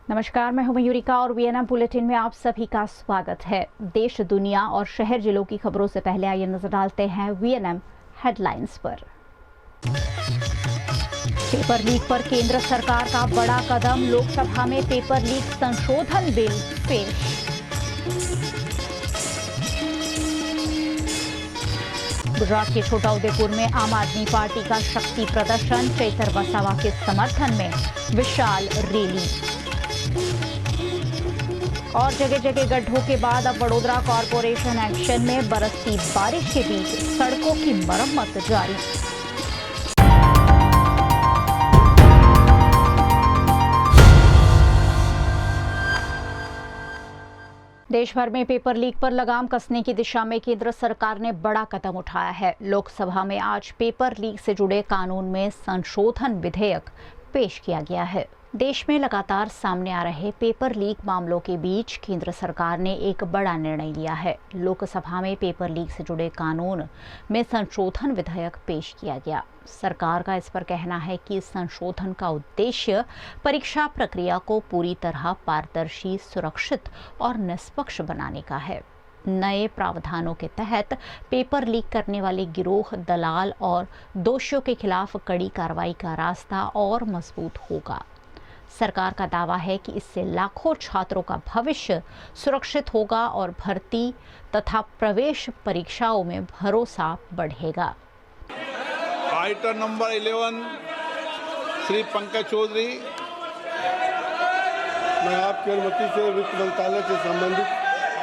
नमस्कार, मैं हूं मयूरिका और वीएनएम बुलेटिन में आप सभी का स्वागत है। देश, दुनिया और शहर जिलों की खबरों से पहले आइए नजर डालते हैं वीएनएम हेडलाइंस पर। पेपर लीक पर केंद्र सरकार का बड़ा कदम, लोकसभा में पेपर लीक संशोधन बिल पेश। गुजरात के छोटा उदेपुर में आम आदमी पार्टी का शक्ति प्रदर्शन, चैतर वसावा के समर्थन में विशाल रैली। और जगह जगह गड्ढों के बाद अब वडोदरा कॉरपोरेशन एक्शन में, बरसती बारिश के बीच सड़कों की मरम्मत जारी। देश भर में पेपर लीक पर लगाम कसने की दिशा में केंद्र सरकार ने बड़ा कदम उठाया है। लोकसभा में आज पेपर लीक से जुड़े कानून में संशोधन विधेयक पेश किया गया है। देश में लगातार सामने आ रहे पेपर लीक मामलों के बीच केंद्र सरकार ने एक बड़ा निर्णय लिया है। लोकसभा में पेपर लीक से जुड़े कानून में संशोधन विधेयक पेश किया गया। सरकार का इस पर कहना है कि संशोधन का उद्देश्य परीक्षा प्रक्रिया को पूरी तरह पारदर्शी, सुरक्षित और निष्पक्ष बनाने का है। नए प्रावधानों के तहत पेपर लीक करने वाले गिरोह, दलाल और दोषियों के खिलाफ कड़ी कार्रवाई का रास्ता और मजबूत होगा। सरकार का दावा है कि इससे लाखों छात्रों का भविष्य सुरक्षित होगा और भर्ती तथा प्रवेश परीक्षाओं में भरोसा बढ़ेगा। Item number 11 Shri Pankaj Chaudhary. मैं आपकी अनुमति से वित्त मंत्रालय से संबंधित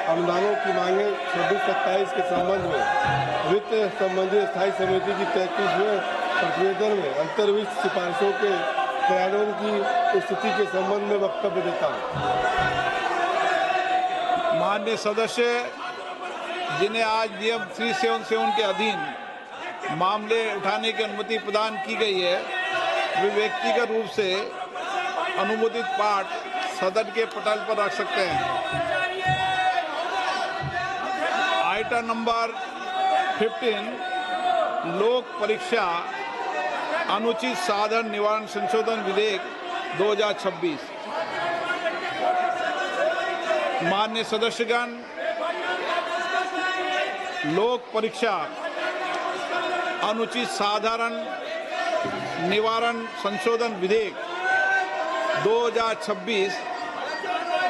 अनुदानों की मांगे 26-27 के संबंध में वित्त संबंधी स्थायी समिति की 33वें प्रतिवेदन में अंतर्विष्ट सिफारिशों के कार्यान्वयन की स्थिति के संबंध में वक्तव्य देता हूँ। माननीय सदस्य, जिन्हें आज नियम 377 के अधीन मामले उठाने की अनुमति प्रदान की गई है, वे व्यक्तिगत रूप से अनुमोदित पाठ सदन के पटल पर रख सकते हैं। आइटम नंबर 15 लोक परीक्षा अनुचित साधन निवारण संशोधन विधेयक 2026। माननीय सदस्यगण, लोक परीक्षा अनुचित साधारण निवारण संशोधन विधेयक 2026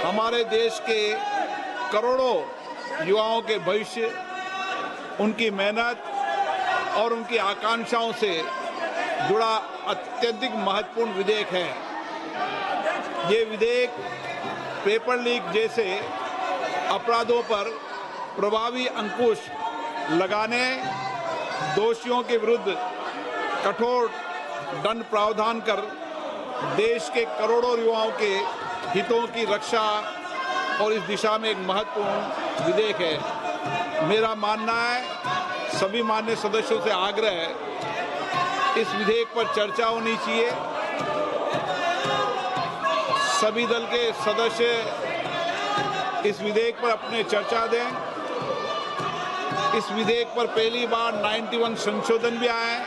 हमारे देश के करोड़ों युवाओं के भविष्य, उनकी मेहनत और उनकी आकांक्षाओं से जुड़ा अत्यधिक महत्वपूर्ण विधेयक है। ये विधेयक पेपर लीक जैसे अपराधों पर प्रभावी अंकुश लगाने, दोषियों के विरुद्ध कठोर दंड प्रावधान कर देश के करोड़ों युवाओं के हितों की रक्षा और इस दिशा में एक महत्वपूर्ण विधेयक है। मेरा मानना है, सभी माननीय सदस्यों से आग्रह है, इस विधेयक पर चर्चा होनी चाहिए। सभी दल के सदस्य इस विधेयक पर अपने चर्चा दें। इस विधेयक पर पहली बार 91 संशोधन भी आए हैं,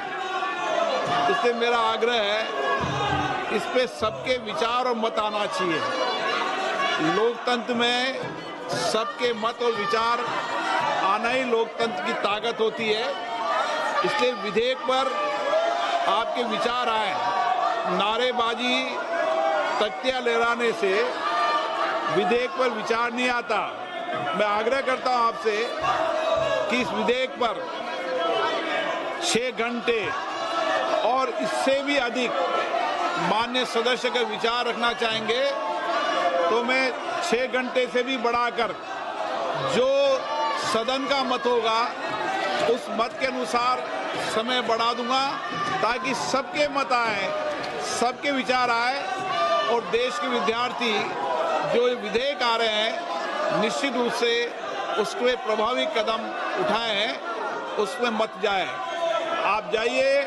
इसलिए मेरा आग्रह है, इस पे सबके विचार और मत आना चाहिए। लोकतंत्र में सबके मत और विचार आना ही लोकतंत्र की ताकत होती है। इसलिए विधेयक पर आपके विचार आए। नारेबाजी, तख्तियां लहराने से विधेयक पर विचार नहीं आता। मैं आग्रह करता हूं आपसे कि इस विधेयक पर 6 घंटे और इससे भी अधिक माननीय सदस्य का विचार रखना चाहेंगे तो मैं 6 घंटे से भी बढ़ाकर जो सदन का मत होगा उस मत के अनुसार समय बढ़ा दूंगा, ताकि सबके मत आए, सबके विचार आए और देश के विद्यार्थी जो विधेयक आ रहे हैं निश्चित रूप से उसके प्रभावी कदम उठाए हैं, उसमें मत जाए। आप जाइए,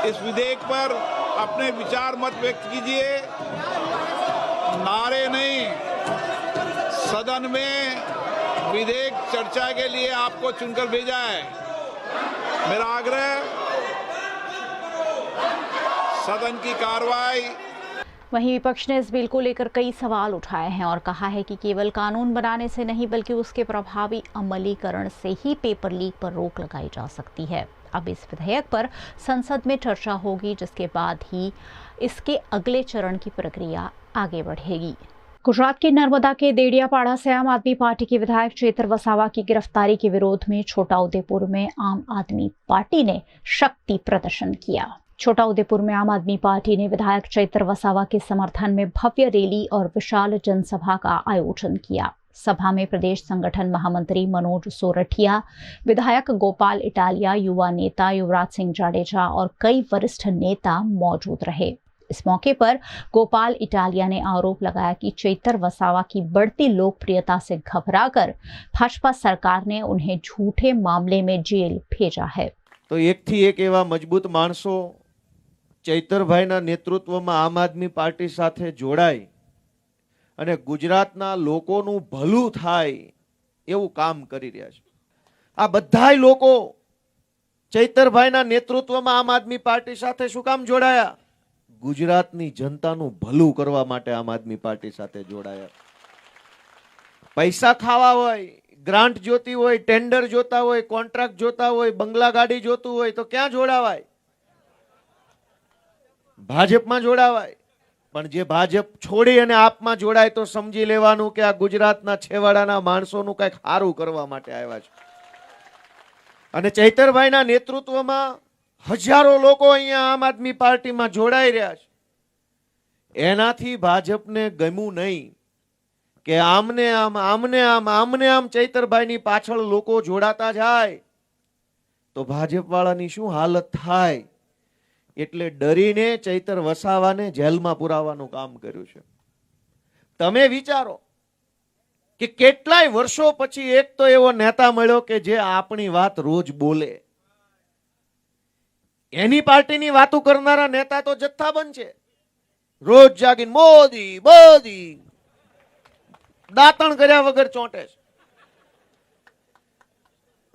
इस विधेयक पर अपने विचार मत व्यक्त कीजिए। नारे नहीं, सदन में विधेयक चर्चा के लिए आपको चुनकर भेजा है। मेरा आग्रह, सदन की कार्रवाई वहीं विपक्ष ने इस बिल को लेकर कई सवाल उठाए हैं और कहा है कि केवल कानून बनाने से नहीं बल्कि उसके प्रभावी अमलीकरण से ही पेपर लीक पर रोक लगाई जा सकती है। अब इस विधेयक पर संसद में चर्चा होगी, जिसके बाद ही इसके अगले चरण की प्रक्रिया आगे बढ़ेगी। गुजरात के नर्मदा के देडियापाड़ा से आम आदमी पार्टी के विधायक चेतर वसावा की गिरफ्तारी के विरोध में छोटाउदेपुर में आम आदमी पार्टी ने शक्ति प्रदर्शन किया। छोटाउदेपुर में आम आदमी पार्टी ने विधायक चेतर वसावा के समर्थन में भव्य रैली और विशाल जनसभा का आयोजन किया। सभा में प्रदेश संगठन महामंत्री मनोज सोरठिया, विधायक गोपाल इटालिया, युवा नेता युवराज सिंह जाडेजा और कई वरिष्ठ नेता मौजूद रहे। इस मौके पर गोपाल इटालिया ने आरोप लगाया कि चेतर वसावा की बढ़ती लोकप्रियता से घबराकर भाजपा सरकार ने उन्हें झूठे मामले में जेल भेजा है। तो एक थी एक एवा मजबूत माणसो चैतरभाईना नेतृत्वમાં આમ આદમી પાર્ટી સાથે જોડાઈ અને ગુજરાતના લોકોનું ભલું થાય એવું કામ કરી રહ્યા છે। આ બધાય લોકો ચૈતરભાઈના નેતૃત્વમાં આમ આદમી પાર્ટી સાથે શું કામ જોડાયા? ગુજરાતની જનતાનું ભલું કરવા માટે આમ આદમી પાર્ટી સાથે જોડાયા। પૈસા ખાવા હોય, ગ્રાન્ટ જોતી હોય, ટેન્ડર જોતા હોય, કોન્ટ્રાક્ટ જોતા હોય, બંગલા ગાડી જોતું હોય તો ક્યાં જોડાવાય? ભાજપમાં જોડાવાય। પણ જે ભાજપ છોડી અને આપમાં જોડાય તો સમજી લેવાનું કે આ ગુજરાતના છેવાડાના માણસોનું કંઈક સારું કરવા માટે આવ્યા છે। અને ચૈતરભાઈના નેતૃત્વમાં હજારો લોકો અહીંયા આમ આદમી પાર્ટીમાં જોડાઈ રહ્યા છે। એનાથી ભાજપને ગમ્યું નહીં કે આમને આમ ચૈતરભાઈની પાછળ લોકો જોડાતા જાય તો ભાજપવાળાની શું હાલત થાય, એટલે ડરીને ચૈતર વસાવાને જેલમાં પુરાવાનું કામ કર્યું છે। તમે વિચારો કે કેટલાય વર્ષો પછી એક તો એવો નેતા મળ્યો કે જે આપણી વાત રોજ બોલે। એની પાર્ટીની વાતો કરનારા નેતા તો જથ્થાબંધ છે। રોજ જાગીને મોદી મોદી દાંતણ કર્યા વગર ચોંટે છે।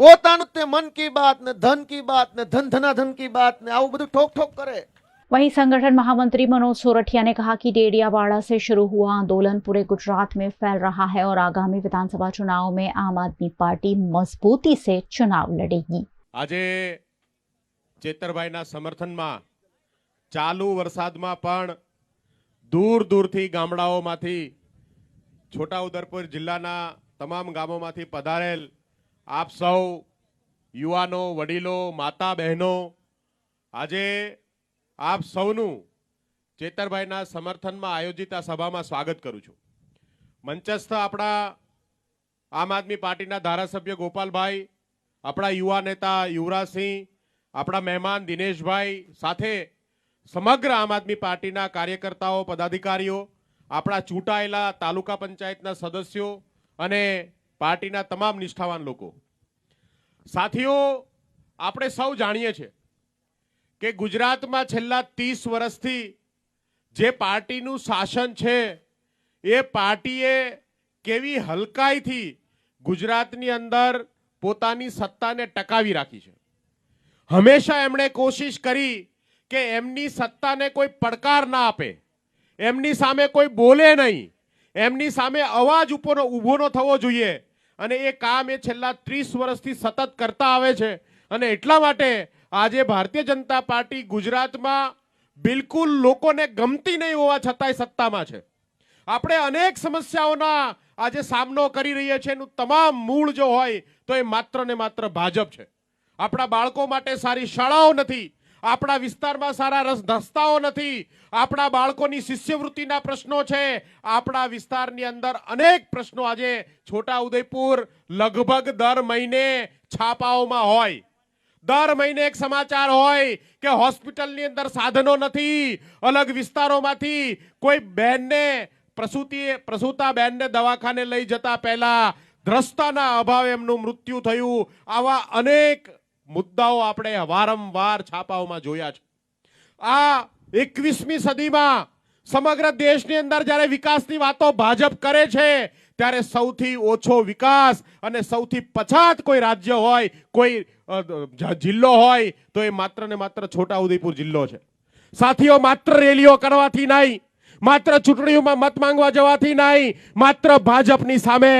પોતાનું તે મન की बात ने धन की बात ने धन धनाधन की बात ने આવું બધું ठोक ठोक करे। वहीं संगठन महामंत्री मनोज सोरठिया ने कहा कि डेडियापाड़ा से शुरू हुआ आंदोलन पूरे गुजरात में फैल रहा है और आगामी विधानसभा चुनाव में आम आदमी पार्टी मजबूती से चुनाव लड़ेगी। આજે ચેતરભાઈના સમર્થનમાં ચાલુ વરસાદમાં પણ દૂર દૂરથી ગામડાઓમાંથી છોટાઉદેપુર જિલ્લાના તમામ ગામોમાંથી પધારેલ આપ સૌ યુવાનો, વડીલો, માતા બહેનો, આજે આપ સૌનું ચેતરભાઈના સમર્થનમાં આયોજિત આ સભામાં સ્વાગત કરું છું। મંચસ્થ આપણા આમ આદમી પાર્ટીના ધારાસભ્ય ગોપાલભાઈ, આપણા યુવા નેતા યુવરાજસિંહ, આપણા મહેમાન દિનેશભાઈ સાથે સમગ્ર આમ આદમી પાર્ટીના કાર્યકર્તાઓ, પદાધિકારીઓ, આપણા ચૂંટાયેલા તાલુકા પંચાયતના સદસ્યો અને પાર્ટીના તમામ નિષ્ઠાવાન લોકો, સાથીઓ, આપણે સૌ જાણીએ છીએ કે ગુજરાતમાં છેલ્લા 30 વર્ષથી જે પાર્ટીનું શાસન છે એ પાર્ટીએ કેવી હલકાઈથી ગુજરાતની અંદર પોતાની સત્તાને ટકાવી રાખી છે। હંમેશા એમણે કોશિશ કરી કે એમની સત્તાને કોઈ પડકાર ના આપે, એમની સામે કોઈ બોલે નહીં, એમની સામે અવાજ ઊભો ન થવો જોઈએ અને એ કામ એ છેલ્લા 30 વર્ષથી સતત કરતા આવે છે। અને એટલા માટે આજે ભારતીય જનતા પાર્ટી ગુજરાતમાં બિલકુલ લોકોને ગમતી નહીં હોવા છતાંય સત્તામાં છે। આપણે અનેક સમસ્યાઓના આજે સામનો કરી રહ્યા છીએ, એનું તમામ મૂળ જો હોય તો એ માત્ર ને માત્ર ભાજપ છે। આપણા બાળકો માટે સારી શાળાઓ નથી, આપણા વિસ્તારમાં સારા રસ્તાઓ નથી, આપણા બાળકોની શિષ્યવૃત્તિના પ્રશ્નો છે, આપણા વિસ્તારની અંદર અનેક પ્રશ્નો આજે છોટાઉદેપુર લગભગ દર મહિને છાપાઓમાં હોય। દર મહિને એક સમાચાર હોય કે હોસ્પિટલની અંદર સાધનો નથી, અલગ વિસ્તારોમાંથી કોઈ બહેનને પ્રસૂતા બહેનને દવાખાને લઈ જતા પહેલા દ્રષ્ટાના અભાવે એમનું મૃત્યુ થયું। આવા અનેક મુદ્દાઓ આપણે વારંવાર છાપાઓમાં જોયા છે। આ 21મી સદીમાં સમગ્ર દેશની અંદર જ્યારે વિકાસની વાતો ભાજપ કરે છે ત્યારે સૌથી ઓછો વિકાસ અને સૌથી પછાત કોઈ રાજ્ય હોય, કોઈ જિલ્લો હોય તો એ માત્ર ને માત્ર છોટાઉદેપુર જિલ્લો છે। સાથીઓ, માત્ર રેલીઓ કરવાથી નહીં, માત્ર ચૂંટણીઓમાં મત માંગવા જવાથી નહીં, માત્ર ભાજપની સામે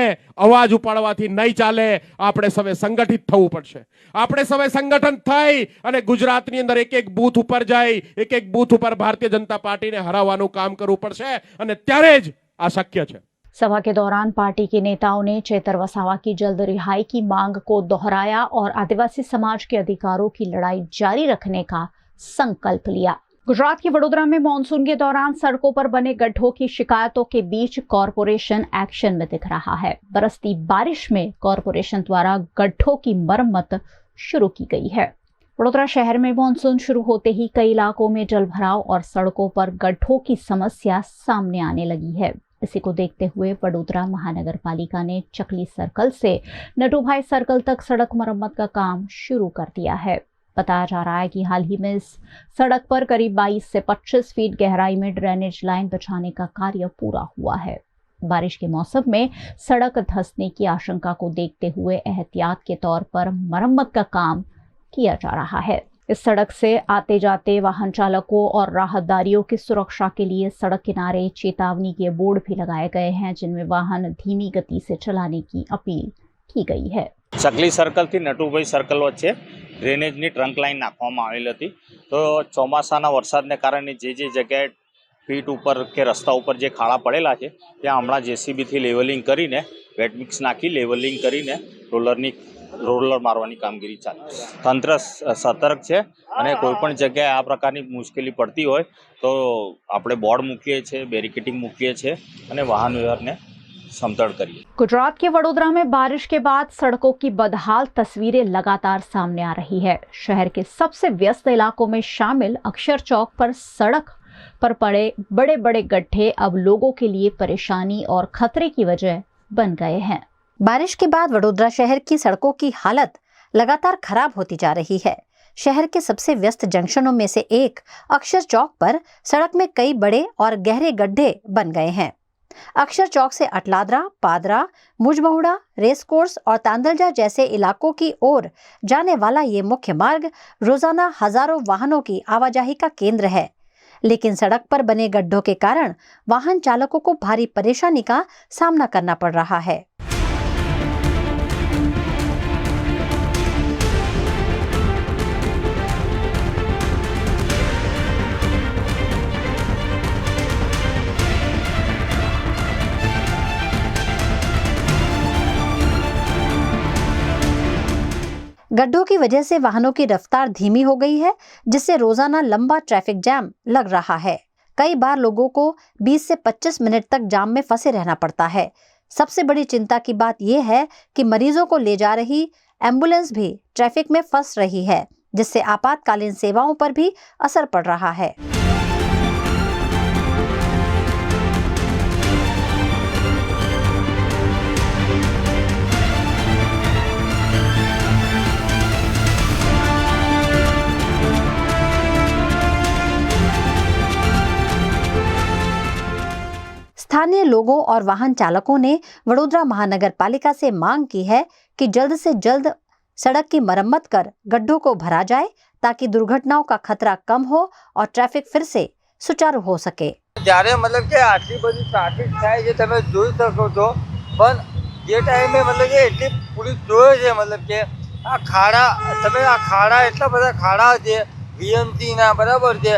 અવાજ ઉપાડવાથી નહીં ચાલે. આપણે સૌએ સંગઠિત થવું પડશે. આપણે સૌએ સંગઠન થઈ અને ગુજરાતની અંદર એક એક બૂથ ઉપર જઈ એક એક બૂથ ઉપર ભારતીય જનતા પાર્ટીને હરાવવાનું કામ કરવું પડશે અને ત્યારે જ આ શક્ય છે. सभा के दौरान पार्टी के नेताओं ने चेतर वसावा की जल्द रिहाई की मांग को दोहराया और आदिवासी समाज के अधिकारों की लड़ाई जारी रखने का संकल्प लिया. गुजरात के वडोदरा में मानसून के दौरान सड़कों पर बने गड्ढों की शिकायतों के बीच कॉरपोरेशन एक्शन में दिख रहा है. बरसती बारिश में कॉरपोरेशन द्वारा गड्ढों की मरम्मत शुरू की गई है. वडोदरा शहर में मानसून शुरू होते ही कई इलाकों में जलभराव और सड़कों पर गड्ढों की समस्या सामने आने लगी है. इसी को देखते हुए वडोदरा महानगर पालिका ने चकली सर्कल से नटूभाई सर्कल तक सड़क मरम्मत का काम शुरू कर दिया है. बताया जा रहा है कि हाल ही में इस सड़क पर करीब 22 से 25 फीट गहराई में ड्रेनेज लाइन बिछाने का कार्य पूरा हुआ है. बारिश के मौसम में सड़क धंसने की आशंका को देखते हुए एहतियात के तौर पर मरम्मत का काम किया जा रहा है. इस सड़क से आते जाते वाहन चालकों और राहदारियों की सुरक्षा के लिए सड़क किनारे चेतावनी के बोर्ड भी लगाए गए हैं, जिनमें वाहन धीमी गति से चलाने की अपील की गई है. चकली सर्कल थी नटूभाई सर्कल वच्चे ड्रेनेजनी ट्रंक लाइन नाखवामां आवेली हती. तो ચોમાસાના વરસાદને કારણે જે જગ્યાએ ફીટ ઉપર કે રસ્તા ઉપર જે ખાડા પડેલા છે ત્યાં હમણાં જેસીબીથી લેવલિંગ કરીને વેટ મિક્સ નાખી લેવલિંગ કરીને રોલર મારવાની કામગીરી ચાલે. તંત્ર સતર્ક છે અને કોઈપણ જગ્યાએ આ પ્રકારની મુશ્કેલી પડતી હોય તો આપણે બોર્ડ મૂકીએ છીએ, બેરિકેડિંગ મૂકીએ છીએ અને વાહન વ્યવહારને समतल करिए. गुजरात के वडोदरा में बारिश के बाद सड़कों की बदहाल तस्वीरें लगातार सामने आ रही है. शहर के सबसे व्यस्त इलाकों में शामिल अक्षर चौक पर सड़क पर पड़े बड़े बड़े गड्ढे अब लोगों के लिए परेशानी और खतरे की वजह बन गए हैं. बारिश के बाद वडोदरा शहर की सड़कों की हालत लगातार खराब होती जा रही है. शहर के सबसे व्यस्त जंक्शनों में से एक अक्षर चौक पर सड़क में कई बड़े और गहरे गड्ढे बन गए हैं. अक्षर चौक से अटलादरा, पादरा, मुजमहुड़ा, रेसकोर्स और तांदलजा जैसे इलाकों की ओर जाने वाला ये मुख्य मार्ग रोजाना हजारों वाहनों की आवाजाही का केंद्र है. लेकिन सड़क पर बने गड्ढों के कारण वाहन चालकों को भारी परेशानी का सामना करना पड़ रहा है. गड्ढों की वजह से वाहनों की रफ्तार धीमी हो गई है, जिससे रोजाना लंबा ट्रैफिक जैम लग रहा है. कई बार लोगों को 20 से 25 मिनट तक जाम में फंसे रहना पड़ता है. सबसे बड़ी चिंता की बात यह है कि मरीजों को ले जा रही एम्बुलेंस भी ट्रैफिक में फंस रही है, जिससे आपातकालीन सेवाओं पर भी असर पड़ रहा है. स्थानीय लोगों और वाहन चालकों ने वडोदरा महानगर पालिका से मांग की है कि जल्द से जल्द सड़क की मरम्मत कर गड्ढों को भरा जाए, ताकि दुर्घटनाओं का खतरा कम हो और ट्रैफिक फिर से सुचारू हो सके. જ્યારે मतलब કે આટલી બધી ટ્રાફિક થાય છે તમે જોઈ શકો છો, પણ જે ટાઈમે मतलब કે એટલી પોલીસ જોવે છે मतलब કે આ ખાડા તમે આ ખાડા એટલા બધા ખાડા છે વીએમસી ના બરાબર છે,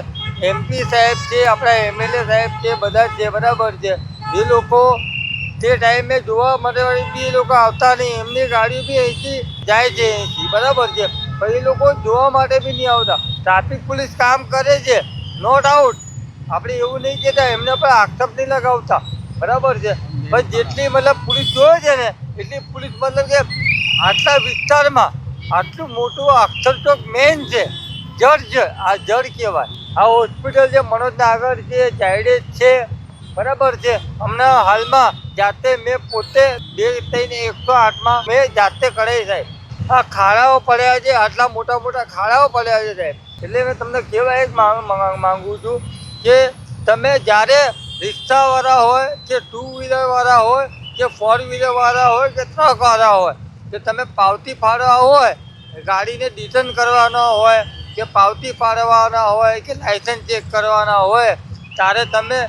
એમપી સાહેબ છે, આપણા એમએલએ સાહેબ છે, બધા છે બરાબર છે. એ લોકો તે ટાઈમે જોવા માટે બી એ લોકો આવતા નહીં, એમની ગાડી બી અહીંથી જાય છે અહીંથી બરાબર છે, પણ એ લોકો જોવા માટે બી નહીં આવતા. ટ્રાફિક પોલીસ કામ કરે છે, નો ડાઉટ, આપણે એવું નહીં કહેતા, એમને પર આક્ષેપ નહીં લગાવતા બરાબર છે, પણ જેટલી मतलब પોલીસ જોવે છે ને એટલી પોલીસ मतलब કે આટલા વિસ્તારમાં આટલું મોટું અક્ષર ચોક મેઇન છે, જડ છે, આ જડ કહેવાય. આ હોસ્પિટલ છે મનોજના આગળ છે, ઝાયડેજ છે બરાબર છે. હમણાં હાલમાં જાતે મેં પોતે 108માં મેં જાતે કઢાઈ સાહેબ. આ ખાડાઓ પડ્યા છે, આટલા મોટા મોટા ખાડાઓ પડ્યા છે સાહેબ. એટલે મેં તમને કહેવા એક માંગુ છું કે તમે જ્યારે રિક્ષાવાળા હોય કે 2 વ્હીલરવાળા હોય કે 4 વ્હીલરવાળા હોય કે ટ્રકવાળા હોય, કે તમે પાવતી ફાળવા હોય, ગાડીને ડિટેન કરવાના હોય કે પાવતી પાડવાના હોય કે લાયસન્સ ચેક કરવાના હોય, ત્યારે તમે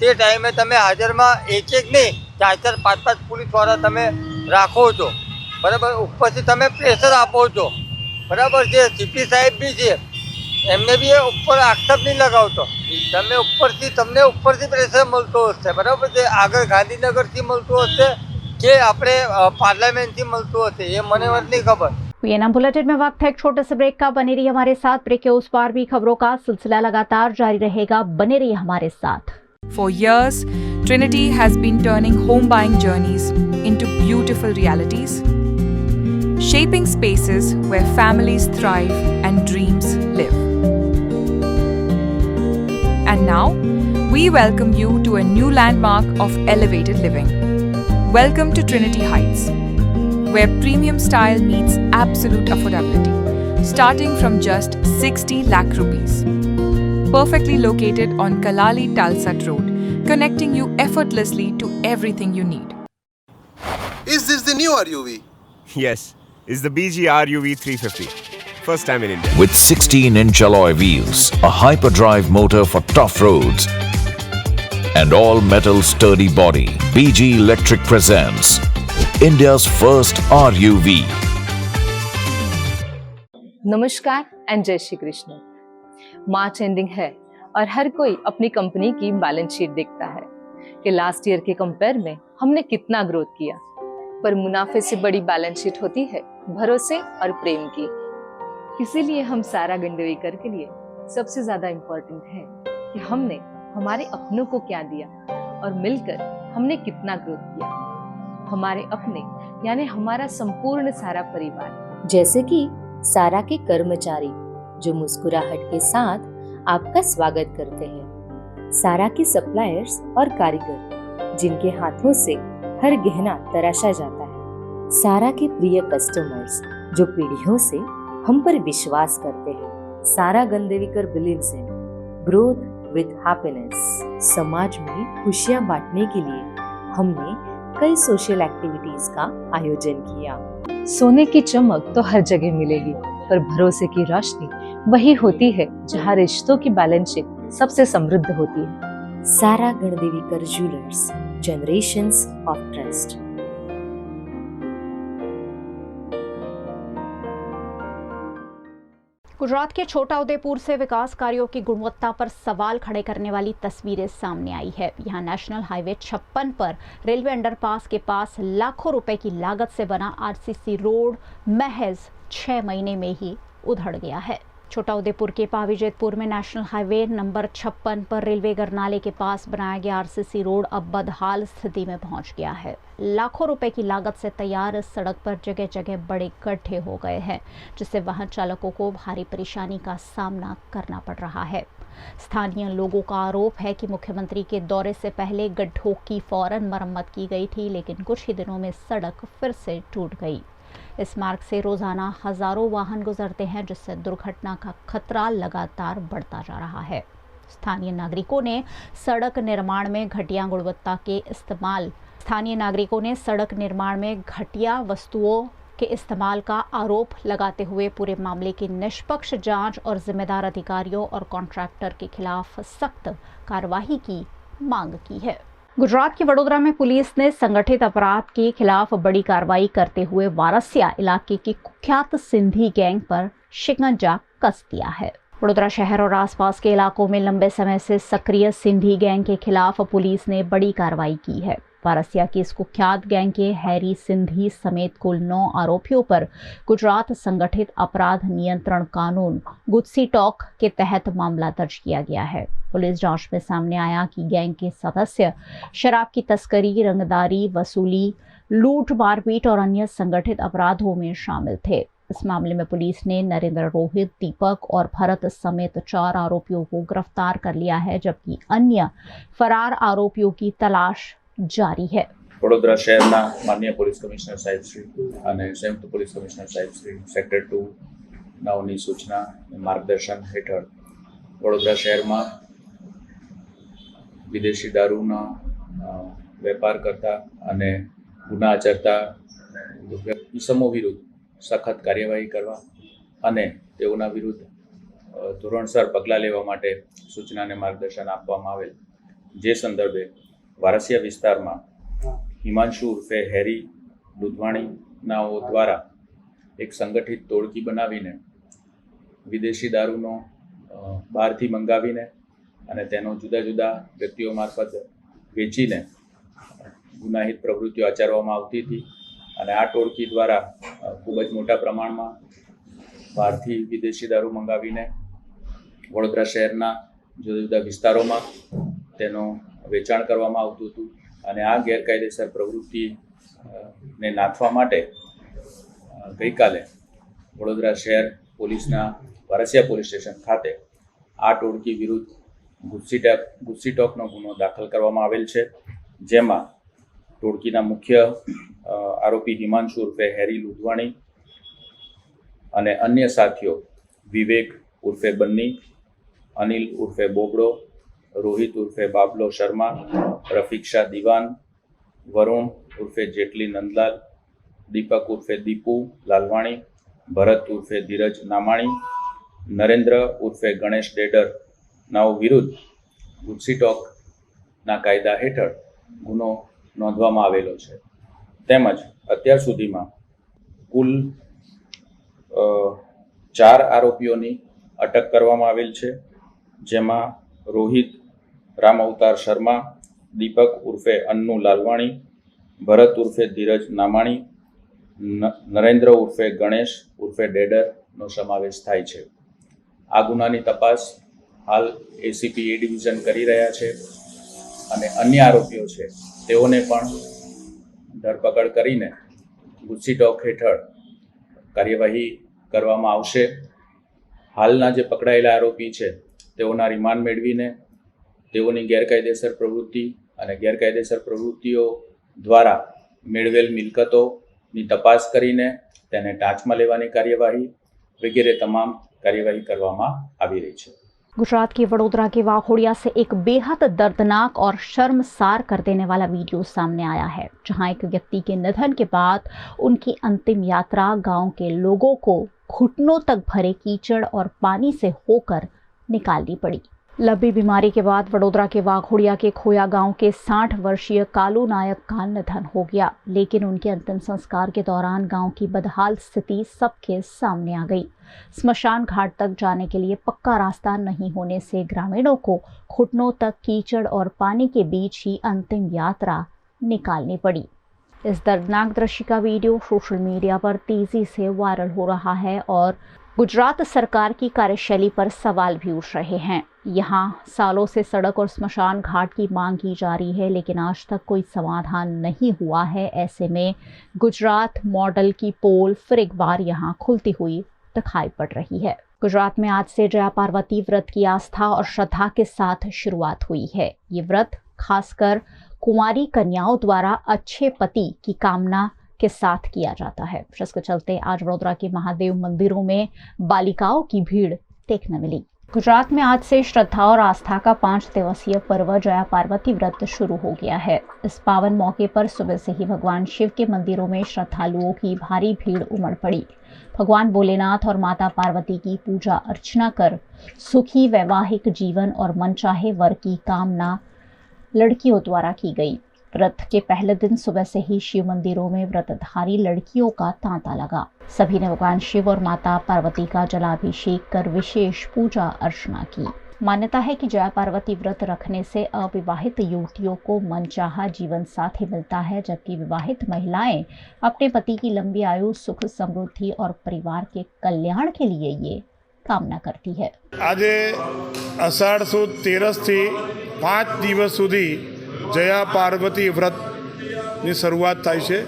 તે ટાઈમે તમે હાજરમાં એક નહીં 4-4 5-5 પોલીસવાળા તમે રાખો છો, બરાબર. ઉપરથી તમે પ્રેશર આપો છો, બરાબર છે. સીપી સાહેબ બી છે, એમને બી ઉપર આક્ષેપ નહીં લગાવતો. તમને ઉપરથી પ્રેશર મળતો હશે, બરાબર છે. આગળ ગાંધીનગરથી મળતું હશે કે આપણે પાર્લામેન્ટથી મળતું હશે, એ મને नहीं खबर. वीएनएम बुलेटिन में वक्त है एक छोटे से ब्रेक का। बने रहिए हमारे साथ। ब्रेक के उस पार भी खबरों का सिलसिला लगातार जारी रहेगा। बने रहिए हमारे साथ। For years, Trinity has been turning home buying journeys into beautiful realities, shaping spaces where families thrive and dreams live. And now, we welcome you to a new landmark of elevated living. Welcome to Trinity Heights, where premium style meets absolute affordability, starting from just 60 lakh rupees. Perfectly located on Kalali Talsat Road, connecting you effortlessly to everything you need. Is this the new RUV? Yes, it's the BG RUV 350. First time in India. With 16-inch alloy wheels, a hyperdrive motor for tough roads, and all-metal sturdy body, BG Electric presents India's first RUV. नमस्कार and जय Shri Krishna. March ending है और हर कोई अपनी company की balance sheet देखता है कि लास्ट ईयर के कंपेयर में हमने कितना ग्रोथ किया। पर मुनाफे से बड़ी बैलेंस शीट होती है भरोसे और प्रेम की। इसीलिए हम सारा गंडवेकर के लिए सबसे ज्यादा इम्पोर्टेंट है कि हमने हमारे अपनों को क्या दिया और मिलकर हमने कितना ग्रोथ किया। हमारे अपने यानी हमारा संपूर्ण सारा परिवार, जैसे कि सारा के कर्मचारी जो मुस्कुराहट के साथ आपका स्वागत करते हैं, सारा के सप्लायर्स और कारीगर जिनके हाथों से हर गहना तराशा जाता है, सारा के प्रिय कस्टमर्स जो पीढ़ियों से हम पर विश्वास करते हैं। Sara Gandevikar believes in growth with happiness. समाज में खुशियां बांटने के लिए हमने कई सोशल एक्टिविटीज का आयोजन किया। सोने की चमक तो हर जगह मिलेगी, पर भरोसे की रोशनी वही होती है जहाँ रिश्तों की बैलेंस शीट सबसे समृद्ध होती है। Sara Gandevikar jewellers, generations of trust. Gujarat के छोटा उदेपुर से विकास कार्यों की गुणवत्ता पर सवाल खड़े करने वाली तस्वीरें सामने आई है। यहां नेशनल हाईवे 56 पर रेलवे अंडरपास के पास लाखों रुपए की लागत से बना आरसीसी रोड महज 6 महीने में ही उधड़ गया है। छोटा उदेपुर के पावीजेतपुर में नेशनल हाईवे नंबर 56 पर रेलवे गरनाले के पास बनाया गया आरसीसी रोड अब बदहाल स्थिति में पहुंच गया है। लाखों रुपए की लागत से तैयार इस सड़क पर जगह जगह बड़े गड्ढे हो गए हैं, जिससे वाहन चालकों को भारी परेशानी का सामना करना पड़ रहा है। स्थानीय लोगों का आरोप है कि मुख्यमंत्री के दौरे से पहले गड्ढों की फौरन मरम्मत की गई थी, लेकिन कुछ ही दिनों में सड़क फिर से टूट गई। इस मार्ग से रोजाना हजारों वाहन गुजरते हैं, जिससे दुर्घटना का खतरा लगातार बढ़ता जा रहा है। स्थानीय नागरिकों ने सड़क निर्माण में घटिया वस्तुओं के इस्तेमाल का आरोप लगाते हुए पूरे मामले की निष्पक्ष जांच और जिम्मेदार अधिकारियों और कॉन्ट्रैक्टर के खिलाफ सख्त कार्रवाई की मांग की है। गुजरात के वडोदरा में पुलिस ने संगठित अपराध के खिलाफ बड़ी कार्रवाई करते हुए वारसिया इलाके की कुख्यात सिंधी गैंग पर शिकंजा कस दिया है। वडोदरा शहर और आसपास के इलाकों में लंबे समय से सक्रिय सिंधी गैंग के खिलाफ पुलिस ने बड़ी कार्रवाई की है। वारसिया की इस कुख्यात गैंग के हैरी सिंधी समेत कुल 9 आरोपियों पर गुजरात संगठित अपराध नियंत्रण कानून गुत्सी टॉक के तहत मामला दर्ज किया गया है। पुलिस जांच में सामने आया कि गैंग के सदस्य शराब की तस्करी, रंगदारी वसूली, लूट, मारपीट और अन्य संगठित अपराधों में शामिल थे। इस मामले में पुलिस ने नरेंद्र, रोहित, दीपक और भरत समेत 4 आरोपियों को गिरफ्तार कर लिया है, जबकि अन्य फरार आरोपियों की तलाश जारी है। વડોદરા શહેરના માનનીય પોલીસ કમિશનર સાહેબ શ્રી અને સંયુક્ત પોલીસ કમિશનર સાહેબ શ્રી સેક્ટર 2 નાઓની સૂચના માર્ગદર્શન હેઠળ વડોદરા શહેરમાં વિદેશી દારૂનો વેપાર કરતા અને ગુના આચરતા ઇસમો વિરુદ્ધ સખત કાર્યવાહી કરવા અને તેઓના વિરુદ્ધ ધોરણસર પગલાં લેવા માટે સૂચના અને માર્ગદર્શન આપવામાં આવેલ, જે સંદર્ભે વારસિયા વિસ્તારમાં હિમાંશુ ઉર્ફે હેરી દુધવાણીનાઓ દ્વારા એક સંગઠિત ટોળકી બનાવીને વિદેશી દારૂનો બહારથી મંગાવીને અને તેનો જુદા જુદા વ્યક્તિઓ મારફત વેચીને ગુનાહિત પ્રવૃત્તિઓ આચરવામાં આવતી હતી અને આ ટોળકી દ્વારા ખૂબ જ મોટા પ્રમાણમાં બહારથી વિદેશી દારૂ મંગાવીને વડોદરા શહેરના જુદા જુદા વિસ્તારોમાં તેનો વેચાણ કરવામાં આવતું હતું અને આ ગેરકાયદેસર પ્રવૃત્તિને નાથવા માટે ગઈકાલે વડોદરા શહેર પોલીસના વારસિયા પોલીસ સ્ટેશન ખાતે આ ટોળકી વિરુદ્ધ ગુસ્સીટોકનો ગુનો દાખલ કરવામાં આવેલ છે, જેમાં ટોળકીના મુખ્ય આરોપી હિમાંશુ ઉર્ફે હેરી લુધવાણી અને અન્ય સાથીઓ વિવેક ઉર્ફે બન્ની, અનિલ ઉર્ફે બોબડો, રોહિત ઉર્ફે બાબલો શર્મા, રફીક શાહ દિવાન, વરુણ ઉર્ફે જેટલી નંદલાલ, દીપક ઉર્ફે દીપુ લાલવાણી, ભરત ઉર્ફે ધીરજ નામાણી, નરેન્દ્ર ઉર્ફે ગણેશ ડેડર નાઓ વિરુદ્ધ ગુસ્સીટોકના કાયદા હેઠળ ગુનો નોંધવામાં આવેલો છે. તેમજ અત્યાર સુધીમાં કુલ 4 આરોપીઓની અટક કરવામાં આવેલ છે, જેમાં રોહિત રામ અવતાર શર્મા, દીપક ઉર્ફે અન્નુ લાલવાણી, ભરત ઉર્ફે ધીરજ નામાણી, નરેન્દ્ર ઉર્ફે ગણેશ ઉર્ફે ડેડરનો સમાવેશ થાય છે. આ ગુનાની તપાસ હાલ એસીપી એ ડિવિઝન કરી રહ્યા છે અને અન્ય આરોપીઓ છે તેઓને પણ ધરપકડ કરીને ગુસ્સીટોક હેઠળ કાર્યવાહી કરવામાં આવશે. હાલના જે પકડાયેલા આરોપી છે તેઓના રિમાન્ડ મેળવીને તેઓની ગેરકાયદેસર પ્રવૃત્તિ અને ગેરકાયદેસર પ્રવૃત્તિઓ દ્વારા મેળવેલ મિલકતોની તપાસ કરીને તેને ટાંચમાં લેવાની કાર્યવાહી વગેરે તમામ कार्यवाही કરવામાં આવી રહી છે. गुजरात के वडोदरा के वाघोड़िया से एक बेहद दर्दनाक और शर्मसार कर देने वाला वीडियो सामने आया है, जहां एक व्यक्ति के निधन के बाद उनकी अंतिम यात्रा गांव के लोगों को घुटनों तक भरे कीचड़ और पानी से होकर निकालनी पड़ी. लंबी बीमारी के बाद वडोदरा के वाघोड़िया के खोया गांव के 60 वर्षीय कालू नायक का निधन हो गया, लेकिन उनके अंतिम संस्कार के दौरान गांव की बदहाल स्थिति सबके सामने आ गई. स्मशान घाट तक जाने के लिए पक्का रास्ता नहीं होने से ग्रामीणों को घुटनों तक कीचड़ और पानी के बीच ही अंतिम यात्रा निकालनी पड़ी. इस दर्दनाक दृश्य का वीडियो सोशल मीडिया पर तेजी से वायरल हो रहा है और गुजरात सरकार की कार्यशैली पर सवाल भी उठ रहे हैं. यहाँ सालों से सड़क और स्मशान घाट की मांग की जा रही है, लेकिन आज तक कोई समाधान नहीं हुआ है. ऐसे में गुजरात मॉडल की पोल फिर एक बार यहाँ खुलती हुई दिखाई पड़ रही है. गुजरात में आज से जया पार्वती व्रत की आस्था और श्रद्धा के साथ शुरुआत हुई है. ये व्रत खासकर कुंवारी कन्याओं द्वारा अच्छे पति की कामना के साथ किया जाता है, जिसके चलते आज वडोदरा के महादेव मंदिरों में बालिकाओं की भीड़ देखने मिली. गुजरात में आज से श्रद्धा और आस्था का 5 दिवसीय पर्व जया पार्वती व्रत शुरू हो गया है. इस पावन मौके पर सुबह से ही भगवान शिव के मंदिरों में श्रद्धालुओं की भारी भीड़ उमड़ पड़ी. भगवान भोलेनाथ और माता पार्वती की पूजा अर्चना कर सुखी वैवाहिक जीवन और मनचाहे वर की कामना लड़कियों द्वारा की गई. व्रत के पहले दिन सुबह से ही शिव मंदिरों में व्रतधारी लड़कियों का तांता लगा. सभी ने भगवान शिव और माता पार्वती का जलाभिषेक कर विशेष पूजा अर्चना की. मान्यता है कि जया पार्वती व्रत रखने से अविवाहित युवतियों को मनचाहा जीवन साथी मिलता है, जबकि विवाहित महिलाएं अपने पति की लंबी आयु, सुख, समृद्धि और परिवार के कल्याण के लिए ये कामना करती है. आज अषाढ़ सुद 13 थी 5 दिवस सुधी जया पार्वती व्रतની શરૂઆત થાય છે.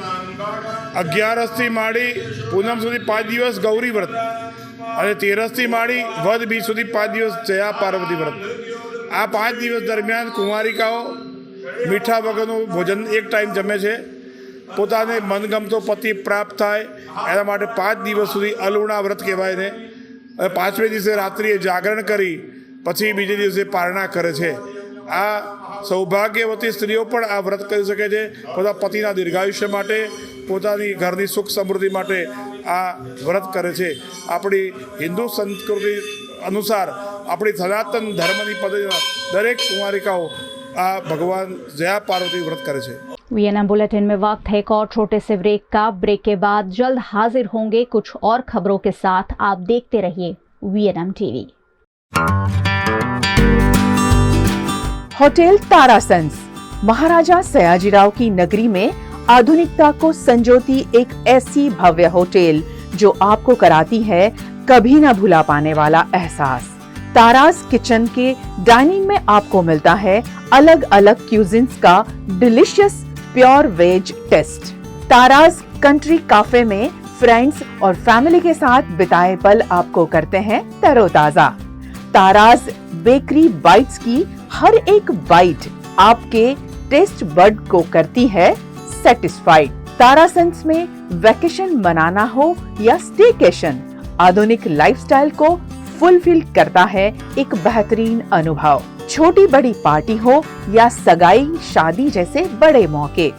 11થી માંડી પૂનમ સુધી 5 દિવસ ગૌરી વ્રત અને 13થી માંડી વદ બીજ સુધી 5 દિવસ જયા પાર્વતી વ્રત. આ 5 દિવસ દરમિયાન કુંવારિકાઓ મીઠા વગરનું ભોજન એક ટાઈમ જમે છે. પોતાને મનગમતો પતિ પ્રાપ્ત થાય એના માટે 5 દિવસ સુધી અલુણા વ્રત કહેવાય ને. અને 5મે દિવસે રાત્રિએ જાગરણ કરી પછી બીજે દિવસે પારણા કરે છે. આ સૌભાગ્યવતી સ્ત્રીઓ પણ આ વ્રત કરી શકે છે. પોતાના પતિના દીર્ઘાયુષ્ય માટે, પોતાની ઘરની સુખ સમૃદ્ધિ માટે આ વ્રત કરે છે. આપણી હિન્દુ સંસ્કૃતિ અનુસાર આપણી સનાતન ધર્મની પદ્ધતિમાં દરેક કુંવારિકાઓ આ ભગવાન જયા પાર્વતી વ્રત કરે છે। वीएनएम बुलेटिन में वक्त है एक और छोटे से ब्रेक का। ब्रेक के बाद जल्द हाजिर होंगे कुछ और खबरों के साथ। आप देखते रहिए वीएनएम टीवी। होटल तारासंस महाराजा सयाजीराव की नगरी में आधुनिकता को संजोती एक ऐसी भव्य होटल जो आपको कराती है कभी न भुला पाने वाला एहसास। ताराज किचन के डाइनिंग में आपको मिलता है अलग अलग क्यूजिन्स का delicious pure veg taste. Taraj country cafe में फ्रेंड्स और फैमिली के साथ बिताए पल आपको करते हैं तरोताजा। ताराज बेकरी बाइट्स की हर एक बाइट आपके टेस्ट बड को करती है सेटिस्फाइड। तारासंस में वैकेशन मनाना हो या स्टेकेशन, आधुनिक लाइफस्टाइल को फुलफिल करता है एक बेहतरीन अनुभव। छोटी बड़ी पार्टी हो या सगाई शादी जैसे बड़े मौके,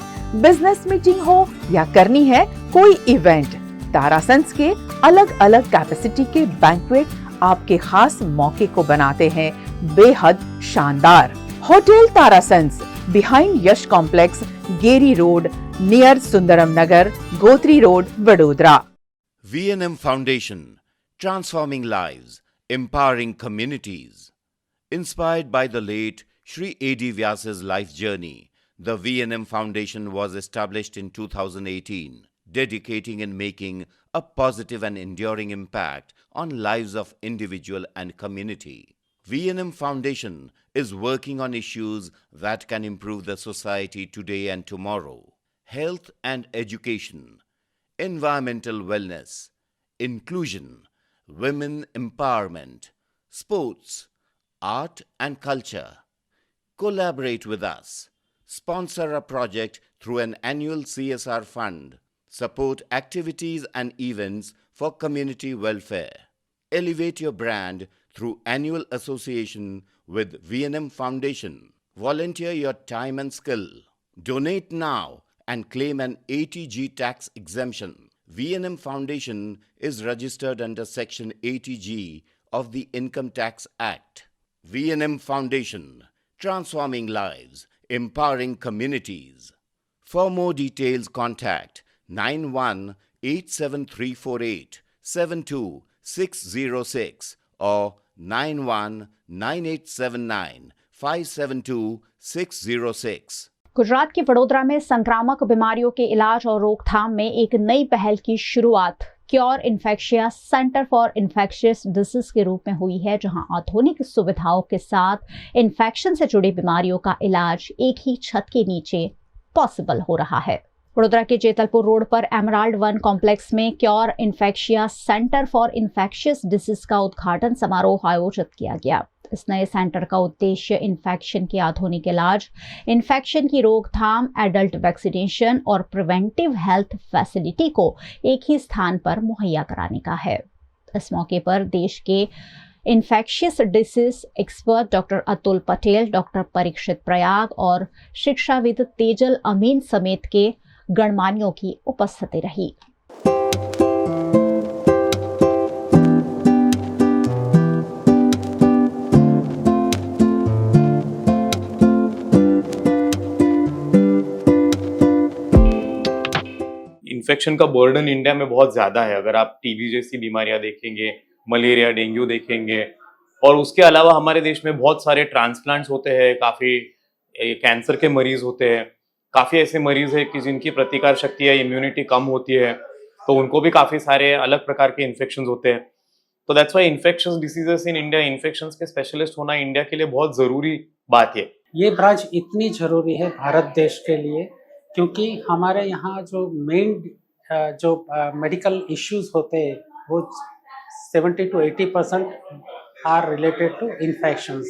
बिजनेस मीटिंग हो या करनी है कोई इवेंट, तारासंस के अलग अलग कैपेसिटी के बैंक्वेट आपके खास मौके को बनाते हैं बेहद शानदार। Hotel Tarasons behind Yash complex, Geri road, near Sundaram Nagar, Gotri road, Vadodara. VNM Foundation, transforming lives, empowering communities. Inspired by the late Shri A.D. Vyas's life journey, the VNM Foundation was established in 2018, dedicating and making a positive and enduring impact on lives of individual and community. VNM Foundation is working on issues that can improve the society today and tomorrow. Health and education, environmental wellness, inclusion, women empowerment, sports, art and culture. Collaborate with us. Sponsor a project through an annual CSR fund. Support activities and events for community welfare. Elevate your brand through annual association with VNM Foundation. Volunteer your time and skill. Donate now and claim an 80G tax exemption. VNM Foundation is registered under Section 80G of the Income Tax Act. VNM Foundation, transforming lives, empowering communities. For more details, contact 918734872606 or 919879572606। Gujarat के वडोदरा में संक्रामक बीमारियों के इलाज और रोकथाम में एक नई पहल की शुरुआत cure इन्फेक्शिया centre for infectious disease के रूप में हुई है, जहां आधुनिक सुविधाओं के साथ इन्फेक्शन से जुड़ी बीमारियों का इलाज एक ही छत के नीचे पॉसिबल हो रहा है। वडोदरा के जेतलपुर रोड पर एमराल्ड 1 कॉम्प्लेक्स में Cure इन्फेक्शिया centre for infectious disease का उद्घाटन समारोह आयोजित किया गया। इस नए सेंटर का उद्देश्य इन्फेक्शन के आधुनिक इलाज, इन्फेक्शन की रोकथाम, एडल्ट वैक्सीनेशन और प्रिवेंटिव हेल्थ फैसिलिटी को एक ही स्थान पर मुहैया कराने का है। इस मौके पर देश के infectious disease expert doctor Atul Patel, doctor Parikshit Prayag और शिक्षाविद तेजल अमीन समेत के गणमान्यों की उपस्थिति रही। इन्फेक्शन का बर्डन इंडिया में बहुत ज़्यादा है। अगर आप टीबी जैसी बीमारियां देखेंगे, मलेरिया, डेंगू देखेंगे, और उसके अलावा हमारे देश में बहुत सारे ट्रांसप्लांट्स होते हैं, काफ़ी कैंसर के मरीज होते हैं, काफ़ी ऐसे मरीज हैं कि जिनकी प्रतिकार शक्ति या इम्यूनिटी कम होती है, तो उनको भी काफ़ी सारे अलग प्रकार के इन्फेक्शन होते हैं। तो that's why infections diseases in India, infections के स्पेशलिस्ट होना इंडिया के लिए बहुत ज़रूरी बात है। ये ब्रांच इतनी ज़रूरी है भारत देश के लिए, क्योंकि हमारे यहाँ जो मेन जो मेडिकल इश्यूज होते हैं वो 70 to 80% are related to infections.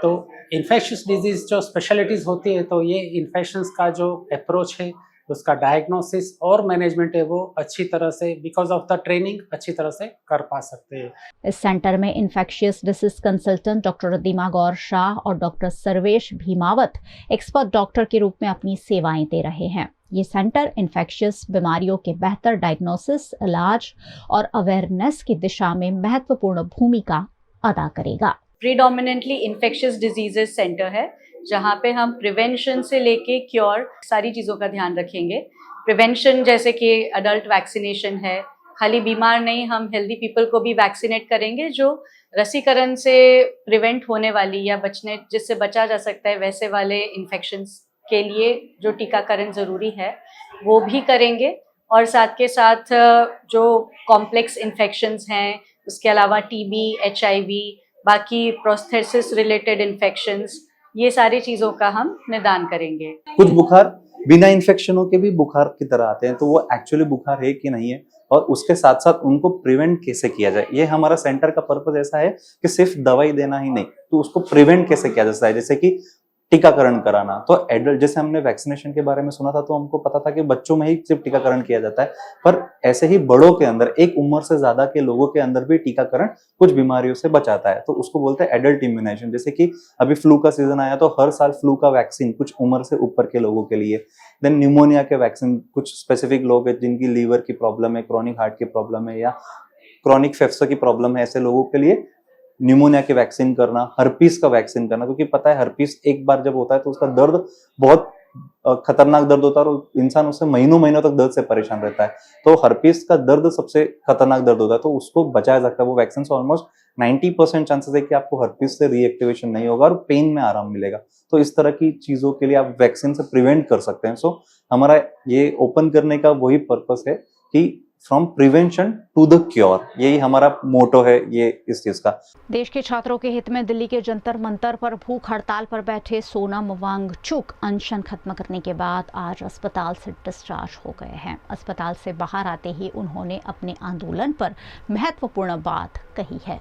तो इन्फेक्शियस डिजीज जो स्पेशलिटीज़ होती है, तो ये इन्फेक्शंस का जो अप्रोच है, उसका डायग्नोसिस और मैनेजमेंट है, वो अच्छी तरह से बिकॉज ऑफ द ट्रेनिंग अच्छी तरह से कर पा सकते हैं। इस सेंटर में इन्फेक्शियस डिसीज कंसल्टेंट डॉक्टर दीमा गौर शाह और doctor Sarvesh Bhimawat expert doctor के रूप में अपनी सेवाएं दे रहे हैं। ये सेंटर इन्फेक्शियस बीमारियों के बेहतर डायग्नोसिस, इलाज और अवेयरनेस की दिशा में महत्वपूर्ण भूमिका अदा करेगा। प्रीडोमिनेंटली इन्फेक्शियस डिजीजेस सेंटर है, जहाँ पे हम प्रिवेंशन से लेके क्योर सारी चीज़ों का ध्यान रखेंगे। प्रिवेंशन जैसे कि अडल्ट वैक्सीनेशन है, खाली बीमार नहीं, हम हेल्दी पीपल को भी वैक्सीनेट करेंगे जो रसीकरण से प्रिवेंट होने वाली या बचने जिससे बचा जा सकता है वैसे वाले इन्फेक्शंस के लिए जो टीकाकरण ज़रूरी है वो भी करेंगे। और साथ के साथ जो कॉम्प्लेक्स इन्फेक्शंस हैं, उसके अलावा टीबी, HIV, बाकी प्रोस्थेसिस रिलेटेड इन्फेक्शंस, ये सारी चीज़ों का हम निदान करेंगे। कुछ बुखार बिना इन्फेक्शनों के भी बुखार की तरह आते हैं, तो वो एक्चुअली बुखार है कि नहीं है, और उसके साथ साथ उनको प्रिवेंट कैसे किया जाए। ये हमारा सेंटर का पर्पस ऐसा है कि सिर्फ दवाई देना ही नहीं, तो उसको प्रिवेंट कैसे किया जा सकता है, जैसे कि टीकाकरण कराना। तो एडल्ट, जैसे हमने वैक्सीनेशन के बारे में सुना था तो हमको पता था कि बच्चों में ही सिर्फ टीकाकरण किया जाता है, पर ऐसे ही बड़ों के अंदर, एक उम्र से ज्यादा के लोगों के अंदर भी टीकाकरण कुछ बीमारियों से बचाता है, तो उसको बोलते हैं एडल्ट इम्यूनाइजेशन। जैसे कि अभी फ्लू का सीजन आया तो हर साल फ्लू का वैक्सीन कुछ उम्र से ऊपर के लोगों के लिए, देन न्यूमोनिया के वैक्सीन कुछ स्पेसिफिक लोग हैं जिनकी लीवर की प्रॉब्लम है, क्रॉनिक हार्ट की प्रॉब्लम है या क्रॉनिक फेफसा की प्रॉब्लम है, ऐसे लोगों के लिए न्यूमोनिया की वैक्सीन करना, हर्पीस का वैक्सीन करना, क्योंकि पता है हर्पीस एक बार जब होता है तो उसका दर्द बहुत खतरनाक दर्द होता है और इंसान उससे महीनों महीनों तक दर्द से परेशान रहता है। तो हर्पीस का दर्द सबसे खतरनाक दर्द होता है, तो उसको बचाया जाता है वो वैक्सीन से। ऑलमोस्ट 90% चांसेस है कि आपको हर्पीस से रीएक्टिवेशन नहीं होगा और पेन में आराम मिलेगा। तो इस तरह की चीजों के लिए आप वैक्सीन से प्रिवेंट कर सकते हैं। सो हमारा ये ओपन करने का वही पर्पस है कि from prevention to the cure, यही हमारा मोटो है ये इस चीज का। देश के छात्रों के हित में दिल्ली के जंतर मंतर पर भूख हड़ताल पर बैठे सोनम वांगचुक अनशन खत्म करने के बाद आज अस्पताल से डिस्चार्ज हो गए हैं। अस्पताल से बाहर आते ही उन्होंने अपने आंदोलन पर महत्वपूर्ण बात कही है।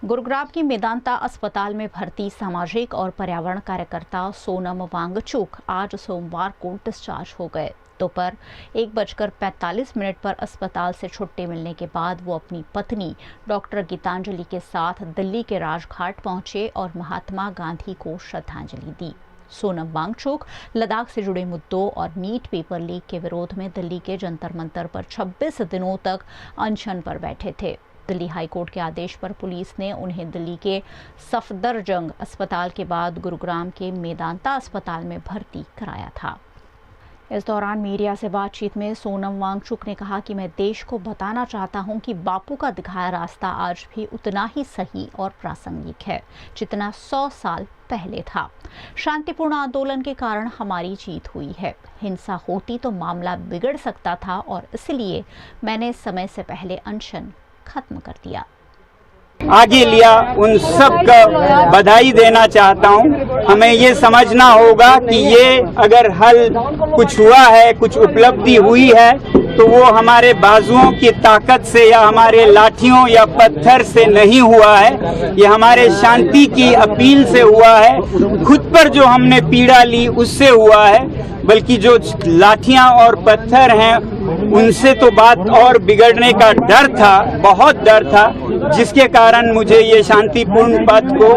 गुरुग्राम की मेदांता अस्पताल में भर्ती सामाजिक और पर्यावरण कार्यकर्ता सोनम वांगचुक आज सोमवार को डिस्चार्ज हो गए। दोपहर 1:45 पर अस्पताल से छुट्टी मिलने के बाद वो अपनी पत्नी डॉक्टर गीतांजलि के साथ दिल्ली के राजघाट पहुंचे और महात्मा गांधी को श्रद्धांजलि दी। सोनम वांगचुक लद्दाख से जुड़े मुद्दों और नीट पेपर लीक के विरोध में दिल्ली के जंतर मंतर पर 26 दिनों तक अनशन पर बैठे थे। दिल्ली हाईकोर्ट के आदेश पर पुलिस ने उन्हें दिल्ली के सफदरजंग अस्पताल के बाद गुरुग्राम के मेदांता अस्पताल में भर्ती कराया था। इस दौरान मीडिया से बातचीत में सोनम वांगचुक ने कहा कि मैं देश को बताना चाहता हूं कि बापू का दिखाया रास्ता आज भी उतना ही सही और प्रासंगिक है जितना 100 साल पहले था। शांतिपूर्ण आंदोलन के कारण हमारी जीत हुई है। हिंसा होती तो मामला बिगड़ सकता था और इसलिए मैंने समय से पहले अनशन खत्म कर दिया। आगे लिया, उन सब का बधाई देना चाहता हूं। हमें ये समझना होगा कि ये अगर हल कुछ हुआ है, कुछ उपलब्धि हुई है, तो वो हमारे बाजुओं की ताकत से या हमारे लाठियों या पत्थर से नहीं हुआ है। ये हमारे शांति की अपील से हुआ है। खुद पर जो हमने पीड़ा ली उससे हुआ है, बल्कि जो लाठियां और पत्थर हैं उनसे तो बात और बिगड़ने का डर था, बहुत डर था, जिसके कारण मुझे ये शांतिपूर्ण पथ को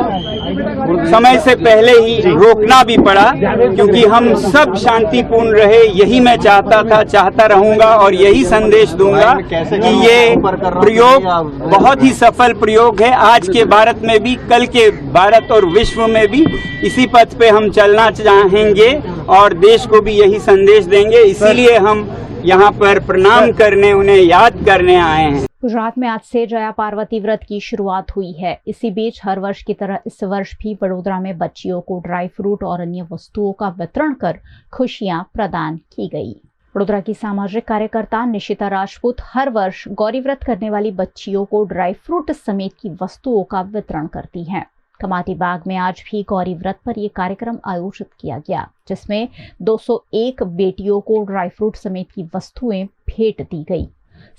समय से पहले ही रोकना भी पड़ा, क्योंकि हम सब शांतिपूर्ण रहे, यही मैं चाहता रहूंगा और यही संदेश दूंगा कि ये प्रयोग बहुत ही सफल प्रयोग है। आज के भारत में भी, कल के भारत और विश्व में भी इसी पथ पे हम चलना चाहेंगे और देश को भी यही संदेश देंगे। इसीलिए हम यहाँ पर प्रणाम करने, उन्हें याद करने आए हैं। गुजरात में आज से जया पार्वती व्रत की शुरुआत हुई है। इसी बीच हर वर्ष की तरह इस वर्ष भी वडोदरा में बच्चियों को ड्राई फ्रूट और अन्य वस्तुओं का वितरण कर खुशियां प्रदान की गई। वडोदरा की सामाजिक कार्यकर्ता निशिता राजपूत हर वर्ष गौरी व्रत करने वाली बच्चियों को ड्राई फ्रूट समेत की वस्तुओं का वितरण करती हैं। कमाती बाग में आज भी गौरी व्रत पर यह कार्यक्रम आयोजित किया गया, जिसमें 201 बेटियों को ड्राई फ्रूट समेत की वस्तुएं भेंट दी गई।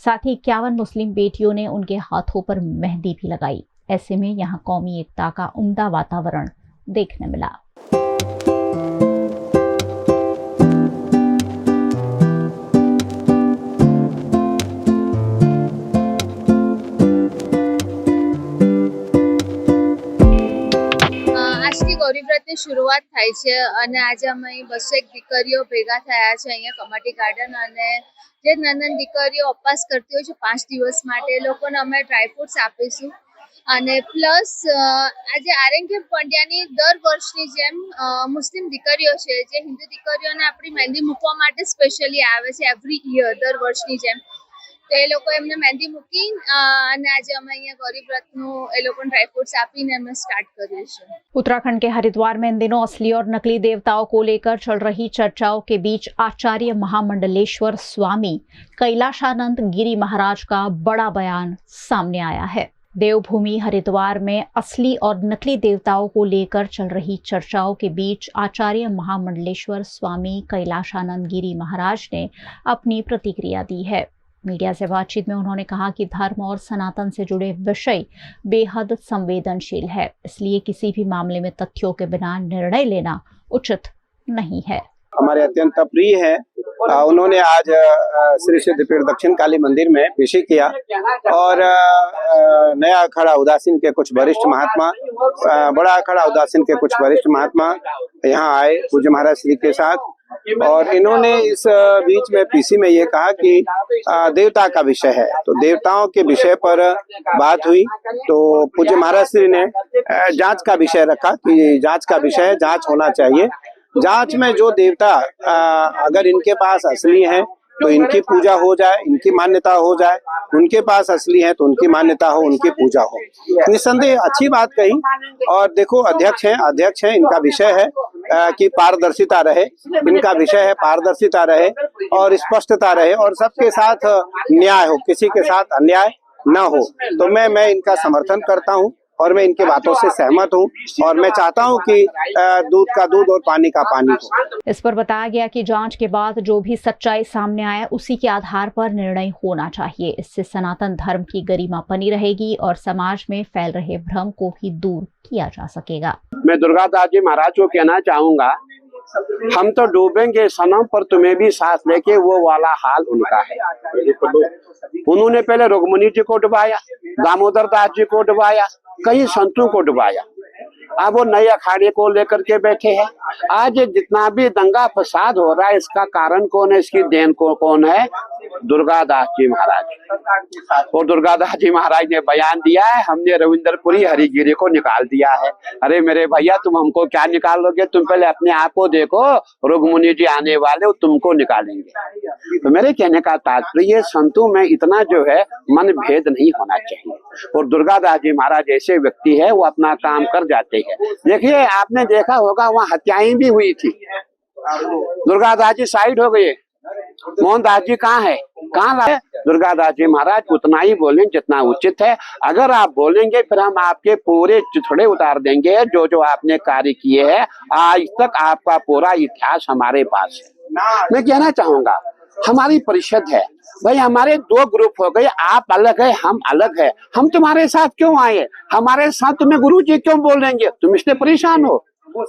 साथ ही 51 मुस्लिम बेटियों ने उनके हाथों पर मेहंदी भी लगाई। ऐसे में यहाँ कौमी एकता का उम्दा वातावरण देखने मिला। ગૌરી વ્રતની શરૂઆત થાય છે અને આજે અમે 201 દીકરીઓ ભેગા થયા છે અહીંયા કમાટી ગાર્ડન, અને જે નાની દીકરીઓ ઉપવાસ કરતી હોય છે 5 દિવસ માટે, એ લોકોને અમે ડ્રાય ફ્રૂટ્સ આપીશું અને પ્લસ આજે આરએનકે પંડ્યાની દર વર્ષની જેમ મુસ્લિમ દીકરીઓ છે જે હિન્દુ દીકરીઓને આપણી મહેંદી મૂકવા માટે સ્પેશિયલી આવે છે એવરી યર દર વર્ષની જેમ તો એ લોકો એમને મહેંદી મૂકી અને આજે અમે અહીંયા ગરીબ રથનું એ લોકોને ડ્રાયફ્રૂટ્સ આપીને અમે સ્ટાર્ટ કર્યું છે। उत्तराखंड के हरिद्वार में इन दिनों असली और नकली देवताओं को लेकर चल रही चर्चाओं के बीच आचार्य महामंडलेश्वर स्वामी कैलाशानंद गिरी महाराज का बड़ा बयान सामने आया है। देवभूमि हरिद्वार में असली और नकली देवताओं को लेकर चल रही चर्चाओं के बीच आचार्य महामंडलेश्वर स्वामी कैलाशानंद गिरी महाराज ने अपनी प्रतिक्रिया दी है। मीडिया से बातचीत में उन्होंने कहा कि धर्म और सनातन से जुड़े विषय बेहद संवेदनशील है, इसलिए किसी भी मामले में तथ्यों के बिना निर्णय लेना उचित नहीं है। हमारे अत्यंत प्रिय है, उन्होंने आज श्री सिद्धपीठ दक्षिण काली मंदिर में अभिषेक किया और नया अखाड़ा उदासीन के कुछ वरिष्ठ महात्मा, बड़ा अखाड़ा उदासीन के कुछ वरिष्ठ महात्मा यहाँ आए पूज्य महाराज श्री के साथ और इन्होंने इस बीच में पीसी में ये कहा कि देवता का विषय है, तो देवताओं के विषय पर बात हुई तो पूज्य महाराज श्री ने जांच का विषय रखा कि जांच का विषय जांच होना चाहिए। जांच में जो देवता अगर इनके पास असली हैं तो इनकी पूजा हो जाए, इनकी मान्यता हो जाए, उनके पास असली है तो उनकी मान्यता हो, उनकी पूजा हो। निस्संदेह अच्छी बात कही। और देखो अध्यक्ष हैं, इनका विषय है कि पारदर्शिता रहे, इनका विषय है पारदर्शिता रहे और स्पष्टता रहे और सबके साथ न्याय हो, किसी के साथ अन्याय न हो। तो मैं इनका समर्थन करता हूँ और मैं इनके बातों से सहमत हूँ और मैं चाहता हूँ कि दूध का दूध और पानी का पानी हो। इस पर बताया गया कि जांच के बाद जो भी सच्चाई सामने आए उसी के आधार पर निर्णय होना चाहिए। इससे सनातन धर्म की गरिमा बनी रहेगी और समाज में फैल रहे भ्रम को भी दूर किया जा सकेगा। मैं दुर्गादास जी महाराज को कहना चाहूंगा, हम तो डूबेंगे सनम पर तुम्हें भी सांस लेके, वो वाला हाल उनका है। उन्होंने पहले रुक्मिणी जी को डुबाया, दामोदर दास जी को डुबाया, कई संतों को डुबाया, अब वो नए अखाड़े को लेकर के बैठे हैं। आज जितना भी दंगा फसाद हो रहा है इसका कारण कौन है, इसकी देन कौन है? दुर्गादास जी महाराज। और दुर्गादास जी महाराज ने बयान दिया है, हमने रविंद्रपुरी हरिगिरी को निकाल दिया है। अरे मेरे भैया तुम हमको क्या निकालोगे, तुम पहले अपने आप को देखो, रुक्मिणी जी आने वाले तुमको निकालेंगे। तो मेरे कहने का तात्पर्य संतों में इतना जो है मन भेद नहीं होना चाहिए और दुर्गादास जी महाराज ऐसे व्यक्ति है वो अपना काम कर जाते हैं। देखिए आपने देखा होगा वहाँ हत्याएं भी हुई थी, दुर्गादास जी साइड हो गए, मोहनदास जी कहाँ है, कहाँ लाए? दुर्गादास जी महाराज उतना ही बोलें जितना उचित है। अगर आप बोलेंगे फिर हम आपके पूरे चिथड़े उतार देंगे जो जो आपने कार्य किए हैं। आज तक आपका पूरा इतिहास हमारे पास है। मैं कहना चाहूंगा हमारी परिषद है भाई, हमारे दो ग्रुप हो गए, आप अलग है हम अलग है, हम तुम्हारे साथ क्यों आए? हमारे साथ तुम्हें गुरु जी क्यों बोलेंगे? तुम इसलिए परेशान हो?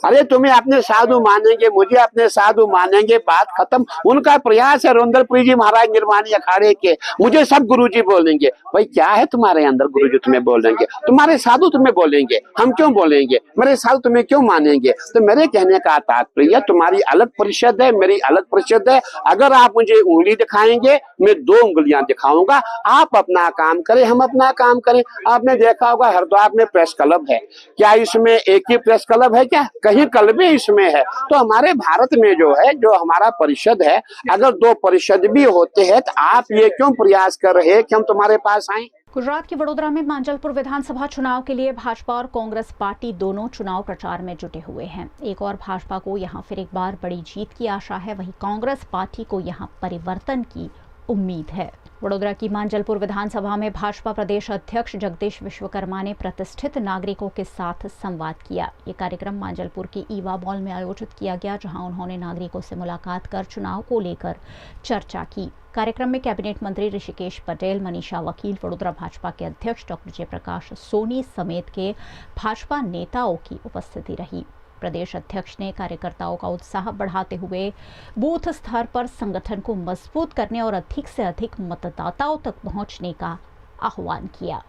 अरे तुम्हें अपने साधु मानेंगे, मुझे अपने साधु मानेंगे, बात खत्म। उनका प्रयास है रविंद्रपुरी जी महाराज निर्वाणी अखाड़े के, मुझे सब गुरुजी बोलेंगे। भाई क्या है तुम्हारे अंदर, गुरुजी तुम्हें बोलेंगे, तुम्हारे साधु तुम्हें बोलेंगे, हम क्यों बोलेंगे? मेरे साधु तुम्हें क्यों मानेंगे? तो मेरे कहने का तात्पर्य तुम्हारी अलग परिषद है, मेरी अलग परिषद है। अगर आप मुझे उंगली दिखाएंगे मैं दो उंगलियां दिखाऊंगा। आप अपना काम करें, हम अपना काम करें। आपने देखा होगा हरिद्वार में प्रेस क्लब है, क्या इसमें एक ही प्रेस क्लब है क्या? कहीं क्लबें इसमें है। तो हमारे भारत में जो है, जो हमारा परिषद है, अगर दो परिषद भी होते हैं तो आप ये क्यों प्रयास कर रहे हैं कि हम तुम्हारे पास आए? गुजरात के वडोदरा में मांजलपुर विधानसभा चुनाव के लिए भाजपा और कांग्रेस पार्टी दोनों चुनाव प्रचार में जुटे हुए हैं। एक और भाजपा को यहां फिर एक बार बड़ी जीत की आशा है, वहीं कांग्रेस पार्टी को यहां परिवर्तन की उम्मीद है। वडोदरा की मांजलपुर विधानसभा में भाजपा प्रदेश अध्यक्ष जगदीश विश्वकर्मा ने प्रतिष्ठित नागरिकों के साथ संवाद किया। ये कार्यक्रम मांजलपुर के ईवा मॉल में आयोजित किया गया, जहां उन्होंने नागरिकों से मुलाकात कर चुनाव को लेकर चर्चा की। कार्यक्रम में कैबिनेट मंत्री ऋषिकेश पटेल, मनीषा वकील, वडोदरा भाजपा के अध्यक्ष डॉक्टर जयप्रकाश सोनी समेत के भाजपा नेताओं की उपस्थिति रही। प्रदेश अध्यक्ष ने कार्यकर्ताओं का उत्साह बढ़ाते हुए बूथ स्तर पर संगठन को मजबूत करने और अधिक से अधिक मतदाताओं तक पहुंचने का आह्वान किया।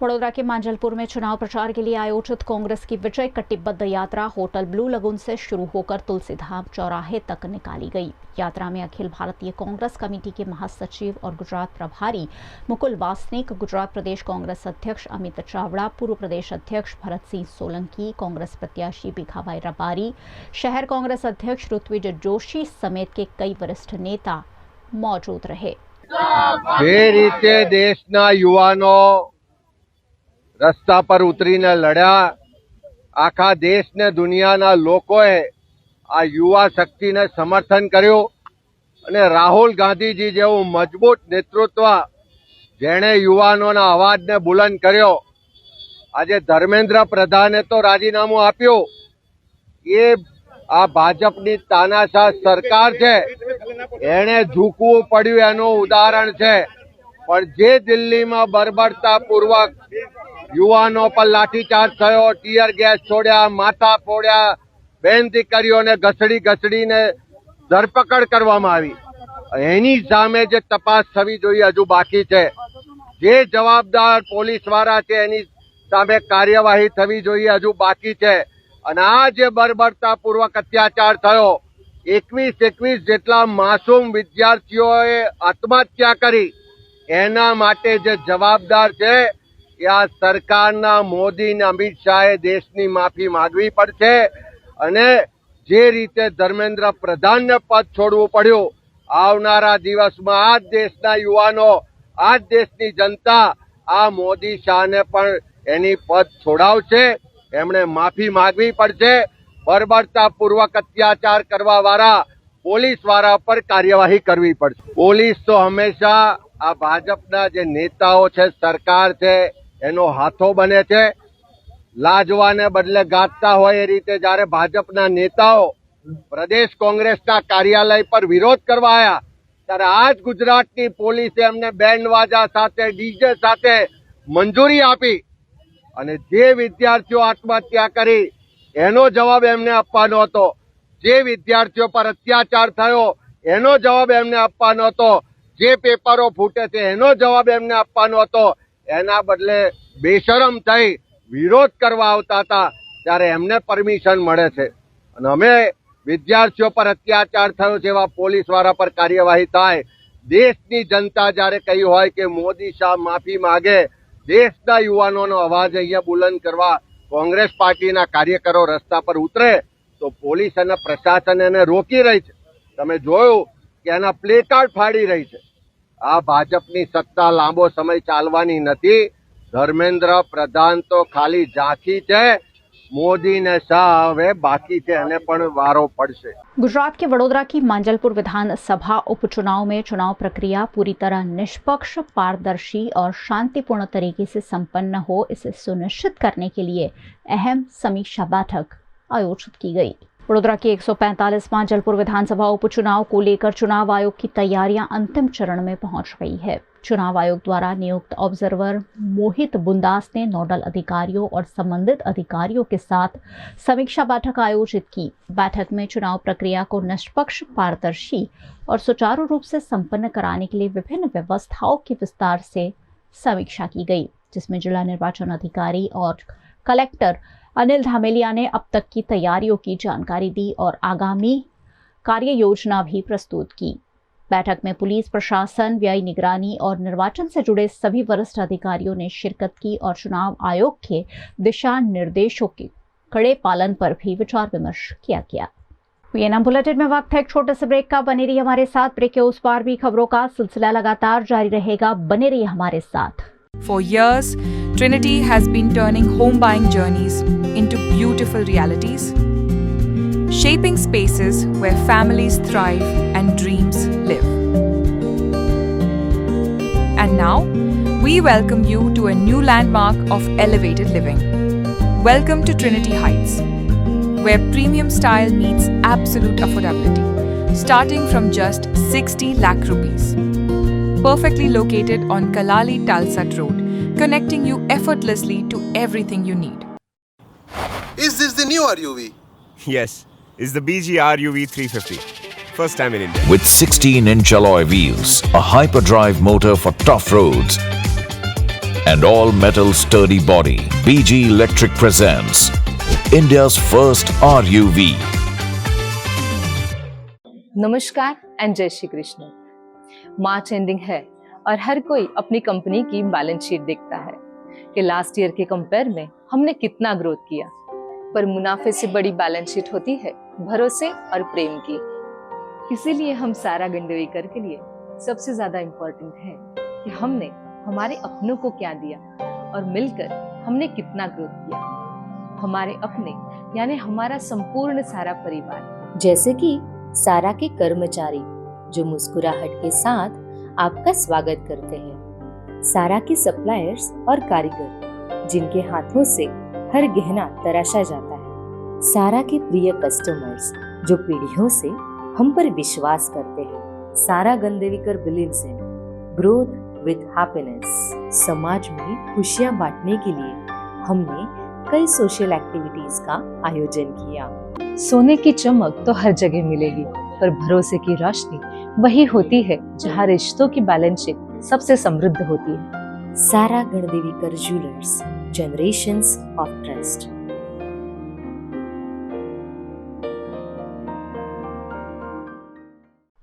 वडोदरा के मांजलपुर में चुनाव प्रचार के लिए आयोजित कांग्रेस की विजय कटिबद्ध यात्रा होटल ब्लू लगून से शुरू होकर तुलसीधाम चौराहे तक निकाली गई। यात्रा में अखिल भारतीय कांग्रेस कमेटी के महासचिव और गुजरात प्रभारी मुकुल वासनिक, गुजरात प्रदेश कांग्रेस अध्यक्ष अमित चावड़ा, पूर्व प्रदेश अध्यक्ष भरत सिंह सोलंकी, कांग्रेस प्रत्याशी भीखाभाई रबारी, शहर कांग्रेस अध्यक्ष ऋत्विज जोशी समेत के कई वरिष्ठ नेता मौजूद रहे। જે રીતે દેશના યુવાનો રસ્તા પર ઉતરીને લડ્યા, આખા દેશને દુનિયાના લોકોએ આ યુવા શક્તિને સમર્થન કર્યું અને રાહુલ ગાંધીજી જેવું મજબૂત નેતૃત્વ જેણે યુવાનોના અવાજને બુલંદ કર્યો, આજે ધર્મેન્દ્ર પ્રધાને તો રાજીનામું આપ્યું, એ આ ભાજપની તાનાશાહ સરકાર છે, એને ઝૂકવું પડ્યું એનું ઉદાહરણ છે। પણ જે દિલ્હીમાં બર્બરતાપૂર્વક યુવાનો પર લાઠીચાર્જ થયો, ટીયર ગેસ છોડ્યા, માથા ફોડ્યા, બેન દીકરીઓને ઘસડીને ધરપકડ કરવામાં આવી, એની સામે જે તપાસ થવી જોઈએ હજુ બાકી છે। જે જવાબદાર પોલીસવાળા છે એની સામે કાર્યવાહી થવી જોઈએ હજુ બાકી છે। અને આ જે બર્બરતાપૂર્વક અત્યાચાર થયો, 21 જેટલા માસૂમ વિદ્યાર્થીઓએ આત્મહત્યા કરી, એના માટે જે જવાબદાર છે એ આ સરકારના મોદી અને અમિત શાહે દેશની માફી માંગવી પડશે। અને જે રીતે ધર્મેન્દ્ર પ્રધાનને પદ છોડવું પડ્યું, આવનારા દિવસમાં આ દેશના યુવાનો, આ દેશની जनता આ મોદી શાહને પણ એની પદ છોડાવશે, એમણે માફી માંગવી પડશે। બર્બરતાપૂર્વક અત્યાચાર કરવાવાળા પોલીસવાળા પર કાર્યવાહી કરવી પડશે। પોલીસ તો હંમેશા આ ભાજપના જે નેતાઓ છે, સરકાર છે, એનો હાથો બને છે। લાજવાને બદલે ગાતા હોય એ રીતે જ્યારે ભાજપના નેતાઓ પ્રદેશ કોંગ્રેસના કાર્યાલય પર વિરોધ કરવા આવ્યા, ત્યારે આજ ગુજરાતની પોલીસે એમને બેન્ડ વાજા સાથે, ડીજે સાથે મંજૂરી આપી અને જે વિદ્યાર્થીઓ આત્મહત્યા કરી એનો જવાબ એમને આપવાનો હતો, જે વિદ્યાર્થીઓ પર અત્યાચાર થયો એનો જવાબ એમને આપવાનો હતો, જે પેપરો ફૂટે છે એનો જવાબ એમને આપવાનો હતો, એના બદલે બેશરમ થઈ વિરોધ કરવા આવતા હતા ત્યારે એમને પરમિશન મળે છે। અને અમે વિદ્યાર્થીઓ પર અત્યાચાર થયો છે એવા પોલીસવાળા પર કાર્યવાહી થાય। દેશની જનતા જ્યારે કહ્યું હોય કે મોદી શાહ માફી માગે, દેશના યુવાનોનો અવાજ અહીંયા બુલંદ કરવા કોંગ્રેસ પાર્ટીના કાર્યકરો રસ્તા પર ઉતરે તો પોલીસ અને પ્રશાસન એને રોકી રહી છે। તમે જોયું કે એના પ્લેકાર્ડ ફાડી રહી છે। આ ભાજપની સત્તા લાંબો સમય ચાલવાની નથી। ધર્મેન્દ્ર પ્રધાન તો ખાલી ઝાંખી છે, मोदी ने शाह હવે બાકી છે, એને પણ વારો પડશે। गुजरात के वडोदरा की मांजलपुर विधानसभा उपचुनाव में चुनाव प्रक्रिया पूरी तरह निष्पक्ष, पारदर्शी और शांतिपूर्ण तरीके से संपन्न हो, इसे सुनिश्चित करने के लिए अहम समीक्षा बैठक आयोजित की गई। वडोदरा के 145 मांजलपुर विधानसभा उपचुनाव को लेकर चुनाव आयोग की तैयारियां अंतिम चरण में पहुंच गई है। चुनाव आयोग द्वारा नियुक्त ऑब्जर्वर मोहित बुंदास ने नोडल अधिकारियों और संबंधित अधिकारियों के साथ समीक्षा बैठक आयोजित की। बैठक में चुनाव प्रक्रिया को निष्पक्ष, पारदर्शी और सुचारू रूप से संपन्न कराने के लिए विभिन्न व्यवस्थाओं की विस्तार से समीक्षा की गई, जिसमें जिला निर्वाचन अधिकारी और कलेक्टर अनिल धामेलिया ने अब तक की तैयारियों की जानकारी दी और आगामी कार्य योजना भी प्रस्तुत की। बैठक में पुलिस प्रशासन, व्यय निगरानी और निर्वाचन से जुड़े सभी वरिष्ठ अधिकारियों ने शिरकत की और चुनाव आयोग के दिशा निर्देशों के कड़े पालन पर भी विचार विमर्श किया गया। वीएनएम बुलेटिन में वक्त है एक छोटे से ब्रेक का। बने रहिए हमारे साथ। ब्रेक के उस पार भी खबरों का सिलसिला लगातार जारी रहेगा। बने रहिए हमारे साथ। For years, Trinity has been turning home buying journeys into beautiful realities, shaping spaces where families thrive and dreams live. And now, we welcome you to a new landmark of elevated living. Welcome to Trinity Heights, where premium style meets absolute affordability, starting from just 60 lakh rupees. Perfectly located on Kalali Talsat Road, connecting you effortlessly to everything you need. Is this the new RUV? Yes, it's the BG RUV 350. First time in India. With 16-inch alloy wheels, a hyperdrive motor for tough roads, and all metal sturdy body, BG Electric presents India's first RUV. नमस्कार and जय Shri Krishna. March ending है और हर कोई अपनी company की balance sheet देखता है कि लास्ट ईयर के कंपेयर में हमने कितना ग्रोथ किया। पर मुनाफे से बड़ी बैलेंस शीट होती है भरोसे और प्रेम की। इसीलिए हम सारा गंडेवीकर के लिए सबसे ज्यादा इम्पोर्टेंट है कि हमने हमारे अपनों को क्या दिया और मिलकर हमने कितना ग्रोथ किया। हमारे अपने यानी हमारा संपूर्ण सारा परिवार, जैसे कि सारा के कर्मचारी जो मुस्कुराहट के साथ आपका स्वागत करते हैं, सारा के सप्लायर्स और कारीगर जिनके हाथों से हर गहना तराशा जाता है, सारा के प्रिय कस्टमर्स जो पीढ़ियों से हम पर विश्वास करते हैं, Sara Gandevikar believes in growth with happiness. समाज में खुशियां बांटने के लिए हमने कई सोशल एक्टिविटीज का आयोजन किया। सोने की चमक तो हर जगह मिलेगी, पर भरोसे की रोशनी वही होती है जहाँ रिश्तों की बैलेंस शीट सबसे समृद्ध होती है। Sara Gandevikar jewellers, generations of trust.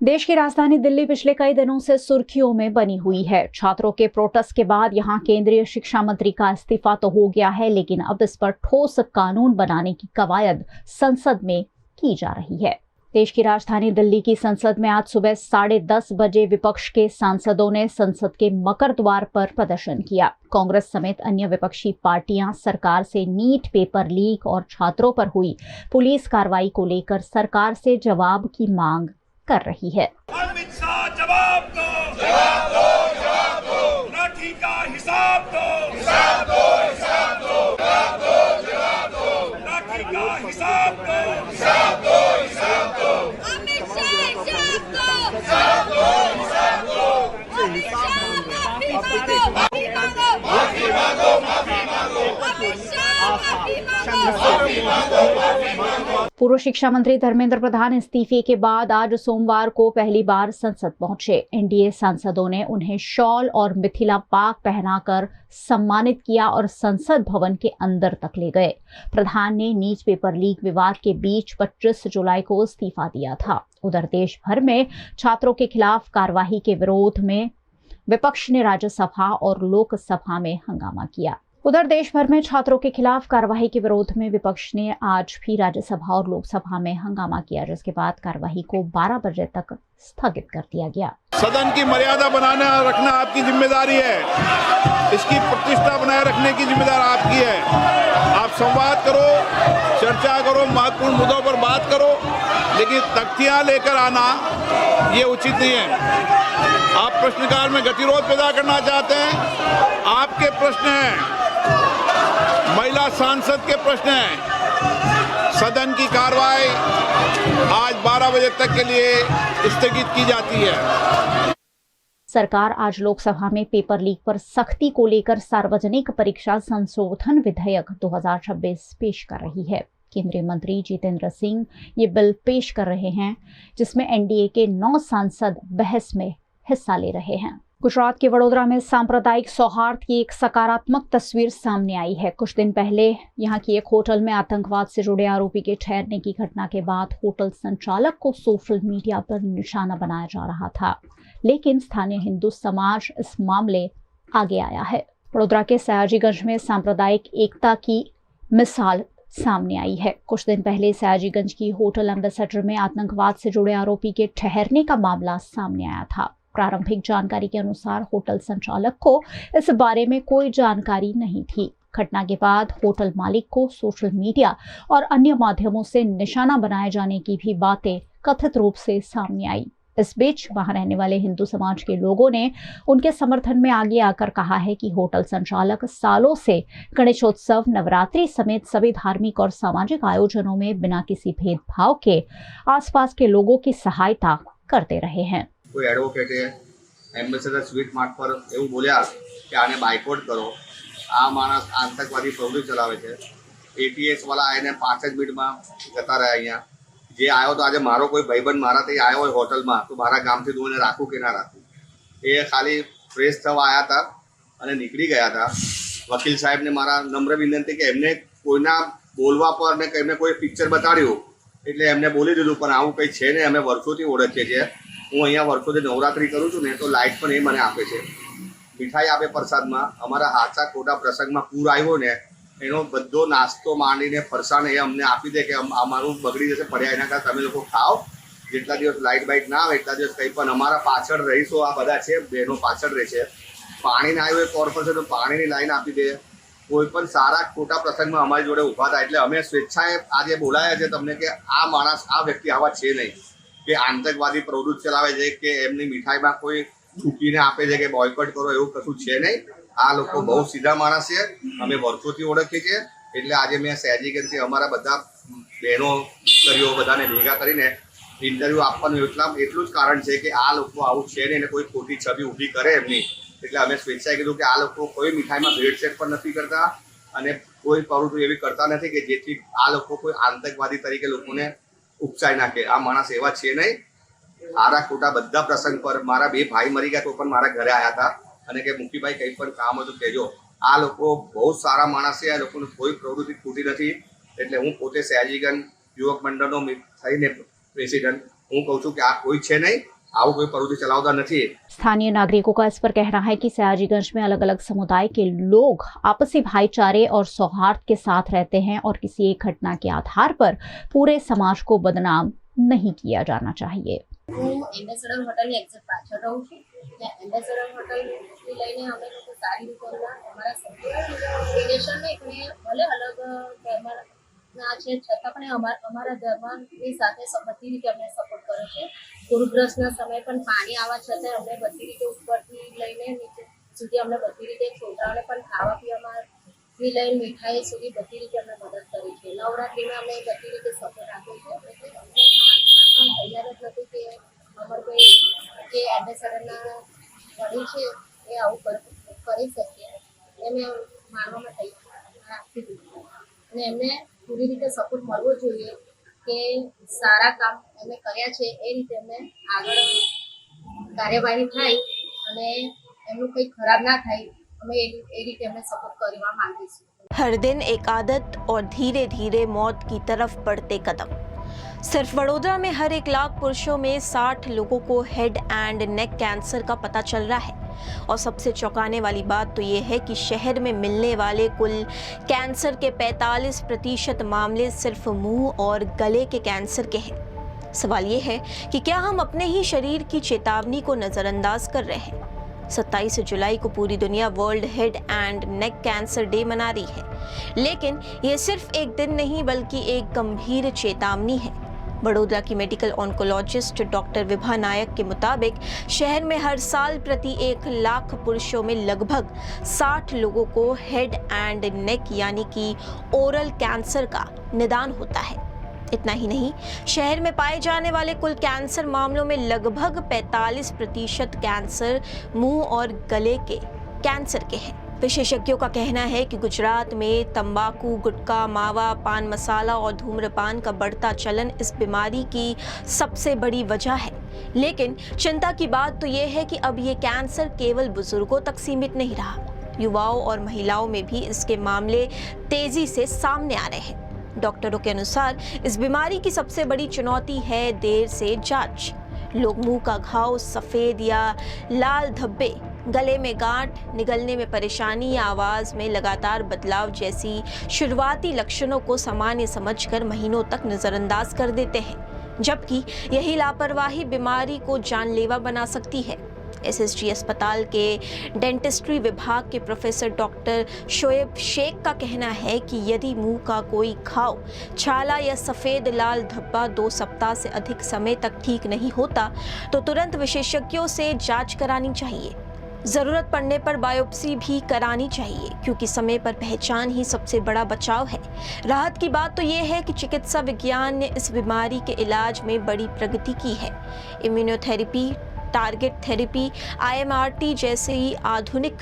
देश की राजधानी दिल्ली पिछले कई दिनों से सुर्खियों में बनी हुई है। छात्रों के प्रोटेस्ट के बाद यहां केंद्रीय शिक्षा मंत्री का इस्तीफा तो हो गया है, लेकिन अब इस पर ठोस कानून बनाने की कवायद संसद में की जा रही है। देश की राजधानी दिल्ली की संसद में आज सुबह 10:30 बजे विपक्ष के सांसदों ने संसद के मकर द्वार पर प्रदर्शन किया। कांग्रेस समेत अन्य विपक्षी पार्टियां सरकार से नीट पेपर लीक और छात्रों पर हुई पुलिस कार्रवाई को लेकर सरकार से जवाब की मांग कर रही है। अमित शाह जवाब दो, जवाब दो, जवाब दो, लाठी का हिसाब दो, हिसाब दो, हिसाब दो, जवाब दो, जवाब दो, लाठी का हिसाब दो, हिसाब दो, हिसाब दो, अमित शाह जवाब दो, हिसाब दो, हिसाब दो, अमित शाह माफी मांगो, माफी मांगो, माफी मांगो, अमित शाह माफी मांगो। पूर्व शिक्षा मंत्री धर्मेंद्र प्रधान इस्तीफे के बाद आज सोमवार को पहली बार संसद पहुंचे। एनडीए सांसदों ने उन्हें शॉल और मिथिला पाग पहनाकर सम्मानित किया और संसद भवन के अंदर तक ले गए। प्रधान ने नीट पेपर लीक विवाद के बीच 25 जुलाई को इस्तीफा दिया था। उधर देश भर में छात्रों के खिलाफ कार्रवाई के विरोध में विपक्ष ने राज्यसभा और लोकसभा में हंगामा किया। उधर देश भर में छात्रों के खिलाफ कार्रवाई के विरोध में विपक्ष ने आज भी राज्यसभा और लोकसभा में हंगामा किया, जिसके बाद कार्रवाई को 12 बजे तक स्थगित कर दिया गया। सदन की मर्यादा बनाना रखना आपकी जिम्मेदारी है। इसकी प्रतिष्ठा बनाए रखने की जिम्मेदारी आपकी है। आप संवाद करो, चर्चा करो, महत्वपूर्ण मुद्दों पर बात करो, लेकिन तख्तियां लेकर आना ये उचित नहीं है। आप प्रश्नकाल में गतिरोध पैदा करना चाहते हैं, आपके प्रश्न हैं, महिला सांसद के प्रश्न हैं। सदन की कार्रवाई आज 12 बजे तक के लिए स्थगित की जाती है। सरकार आज लोकसभा में पेपर लीक पर सख्ती को लेकर सार्वजनिक परीक्षा संशोधन विधेयक 2026 पेश कर रही है। केंद्रीय मंत्री जितेंद्र सिंह ये बिल पेश कर रहे हैं, जिसमें एनडीए के 9 सांसद बहस में हिस्सा ले रहे हैं। गुजरात के वडोदरा में सांप्रदायिक सौहार्द की एक सकारात्मक तस्वीर सामने आई है। कुछ दिन पहले यहां की एक होटल में आतंकवाद से जुड़े आरोपी के ठहरने की घटना के बाद होटल संचालक को सोशल मीडिया पर निशाना बनाया जा रहा था, लेकिन स्थानीय हिंदू समाज इस मामले आगे आया है। वडोदरा के सयाजीगंज में सांप्रदायिक एकता की मिसाल सामने आई है। कुछ दिन पहले सयाजीगंज की होटल एम्बेसडर में आतंकवाद से जुड़े आरोपी के ठहरने का मामला सामने आया था। प्रारंभिक जानकारी के अनुसार होटल संचालक को इस बारे में कोई जानकारी नहीं थी। घटना के बाद होटल मालिक को सोशल मीडिया और अन्य माध्यमों से निशाना बनाए जाने की भी बातें कथित रूप से सामने आई। इस बीच वहां रहने वाले हिंदू समाज के लोगों ने उनके समर्थन में आगे आकर कहा है कि होटल संचालक सालों से गणेशोत्सव, नवरात्रि समेत सभी धार्मिक और सामाजिक आयोजनों में बिना किसी भेदभाव के आसपास के लोगों की सहायता करते रहे हैं। कोई एडवोकेटे एम्बेसडर स्वीट मार्ट पर એવું બોલ્યા કે આને બાયકોટ કરો, આ માણસ આતંકવાદી પ્રવૃત્તિ ચલાવે છે। એટીએસ વાળા આવીને 5 જ મિનિટમાં જતા રહ્યા। અહીંયા જે આવ્યો તો આજે મારો કોઈ ભાઈબંધ મારા ત્યાં આવ્યો હોય હોટલમાં, તો મારા ગામથી દૂરને રાખું કે ના રાખું, એ ખાલી ફ્રેશ થવા આવ્યા હતા અને નીકળી ગયા હતા. વકીલ સાહેબને મારા નમ્ર વિનંતી કે એમને કોઈના બોલવા પર ને એમને કોઈ પિક્ચર બતાડ્યું એટલે એમને બોલી દીધું, પણ આવું કંઈ છે ને. અમે વર્ષોથી ઓળખીએ છીએ. હું અહીંયા વર્ષોથી નવરાત્રિ કરું છું ને, તો લાઇટ પણ એ મને આપે છે, મીઠાઈ આપે પ્રસાદમાં. અમારા હાચા ખોટા પ્રસંગમાં પૂર આવ્યો ને એનો બધો નાસ્તો માંડીને ફરસાણ એ અમને આપી દે કે અમારું બગડી જશે પડ્યા, એના કારણે તમે લોકો ખાઓ. જેટલા દિવસ લાઇટ બાઇટ ના આવે એટલા દિવસ કંઈ પણ અમારા પાછળ રહીશો આ બધા છે, બહેનો પાછળ રહે છે. પાણી ના આવ્યું કોર્પોરેશન તો પાણીની લાઈન આપી દે. કોઈ પણ સારા ખોટા પ્રસંગમાં અમારી જોડે ઊભા થાય. એટલે અમે સ્વેચ્છાએ આજે બોલાયા છે તમને કે આ માણસ, આ વ્યક્તિ આવા છે નહીં કે આતંકવાદી પ્રવૃત્તિ ચલાવે છે કે એમની મીઠાઈમાં કોઈ છૂટીને આપે છે કે બોયકોટ કરો, એવું કશું છે નહીં. આ લોકો બહુ સીધા માણસ છે, અમે વર્ષોથી ઓળખીએ છીએ. એટલે આજે મેં સયાજીગંજથી અમારા બધા બહેનો દીકરીઓ બધાને ભેગા કરીને ઇન્ટરવ્યૂ આપવાનું એટલું જ કારણ છે કે આ લોકો આવું છે ને એને કોઈ ખોટી છબી ઊભી કરે એમની. એટલે અમે સ્વેચ્છાએ કીધું કે આ લોકો કોઈ મીઠાઈમાં ભેળસેળ પણ નથી કરતા અને કોઈ પ્રવૃત્તિ એવી કરતા નથી કે જેથી આ લોકો કોઈ આતંકવાદી તરીકે લોકોને ઉપચાઈ નાખે. આ માણસ એવા છે નહીં. સારા ખોટા બધા પ્રસંગ પર મારા 2 ભાઈ મરી ગયા તો પણ મારા ઘરે આવ્યા હતા અને કે મુખીભાઈ કંઈ પણ કામ હતું કહેજો. આ લોકો બહુ સારા માણસ છે. આ લોકોની કોઈ પ્રવૃત્તિ ખૂટી નથી. એટલે હું પોતે સયાજીગંજ યુવક મંડળનો થઈને प्रेसिडेंट हूँ कहूँ છું કે આ કોઈ છે નહીં, આવું કોઈ प्रवृत्ति चलावता नहीं. स्थानीय नागरिकों का इस पर कहना है कि सयाजीगंज में अलग अलग समुदाय के लोग आपसी भाईचारे और सौहार्द के साथ रहते हैं और किसी एक घटना के आधार पर पूरे समाज को बदनाम नहीं किया जाना चाहिए. હું એમ્બેસેડર હોટલની એક્ઝેક્ટ પાછળ રહું છું. એમ્બેસેડર હોટલથી લઈને અમે લોકો સારી રીતે અમારા રિલેશનને ભલે અલગ ધર્મના છે છતાં પણ અમારા ધર્મની સાથે બધી રીતે અમને સપોર્ટ કરે છે. પૂરગ્રસ્તના સમય પણ પાણી આવવા છતાં અમને બધી રીતે ઉપરથી લઈને નીચે સુધી અમને બધી રીતે છોકરાઓને પણ ખાવા પીવામાંથી લઈને મીઠાઈ સુધી બધી રીતે અમને મદદ કરી છે. નવરાત્રિમાં અમે બધી રીતે સપોર્ટ આપ્યો છે. તૈયાર જ નથી કે અમારે કોઈ જે એમ્બેસેડરના વડીલ છે એ આવું કરી શકીએ એમ માનવામાં તૈયાર રાખી દીધું અને એમને પૂરી રીતે સપોર્ટ મળવો જોઈએ કે સારા કામ એમને કર્યા છે એ રીતે એમને આગળ કાર્યવાહી થાય અને એમનું કંઈ ખરાબ ના થાય. અમે એ રીતે એમને સપોર્ટ કરવા માંગીશું. हर दिन एक आदत और धीरे धीरे मौत की तरफ बढ़ते कदम. सिर्फ वडोदरा में हर 1 लाख पुरुषों में 60 लोगों को हेड एंड नेक कैंसर का पता चल रहा है. और सबसे चौंकाने वाली बात तो ये है कि शहर में मिलने वाले कुल कैंसर के 45% मामले सिर्फ मुंह और गले के कैंसर के हैं. सवाल ये है कि क्या हम अपने ही शरीर की चेतावनी को नज़रअंदाज कर रहे हैं. 27 जुलाई को पूरी दुनिया world head and neck cancer day मना रही है, लेकिन ये सिर्फ एक दिन नहीं बल्कि एक गंभीर चेतावनी है. बड़ोदरा की मेडिकल ऑन्कोलॉजिस्ट डॉक्टर विभा नायक के मुताबिक शहर में हर साल प्रति 1 लाख पुरुषों में लगभग 60 लोगों को हेड एंड नेक यानी कि ओरल कैंसर का निदान होता है. इतना ही नहीं, शहर में पाए जाने वाले कुल कैंसर मामलों में लगभग 45% कैंसर मुंह और गले के कैंसर के हैं. विशेषज्ञों का कहना है कि गुजरात में तंबाकू, गुटखा, मावा, पान मसाला और धूम्रपान का बढ़ता चलन इस बीमारी की सबसे बड़ी वजह है. लेकिन चिंता की बात तो ये है कि अब ये कैंसर केवल बुजुर्गों तक सीमित नहीं रहा. युवाओं और महिलाओं में भी इसके मामले तेजी से सामने आ रहे हैं. डॉक्टरों के अनुसार इस बीमारी की सबसे बड़ी चुनौती है देर से जांच. लोग मुंह का घाव, सफ़ेद या लाल धब्बे, गले में गांठ, निगलने में परेशानी या आवाज़ में लगातार बदलाव जैसी शुरुआती लक्षणों को सामान्य समझकर महीनों तक नज़रअंदाज कर देते हैं, जबकि यही लापरवाही बीमारी को जानलेवा बना सकती है. एसएसजी अस्पताल के डेंटिस्ट्री विभाग के प्रोफेसर डॉक्टर शोएब शेख का कहना है कि यदि मुंह का कोई घाव, छाला या सफ़ेद लाल धब्बा 2 सप्ताह से अधिक समय तक ठीक नहीं होता तो तुरंत विशेषज्ञों से जांच करानी चाहिए. ज़रूरत पड़ने पर बायोप्सी भी करानी चाहिए, क्योंकि समय पर पहचान ही सबसे बड़ा बचाव है. राहत की बात तो ये है कि चिकित्सा विज्ञान ने इस बीमारी के इलाज में बड़ी प्रगति की है. इम्यूनोथेरेपी, टारगेट थेरेपी, IMRT जैसे ही आधुनिक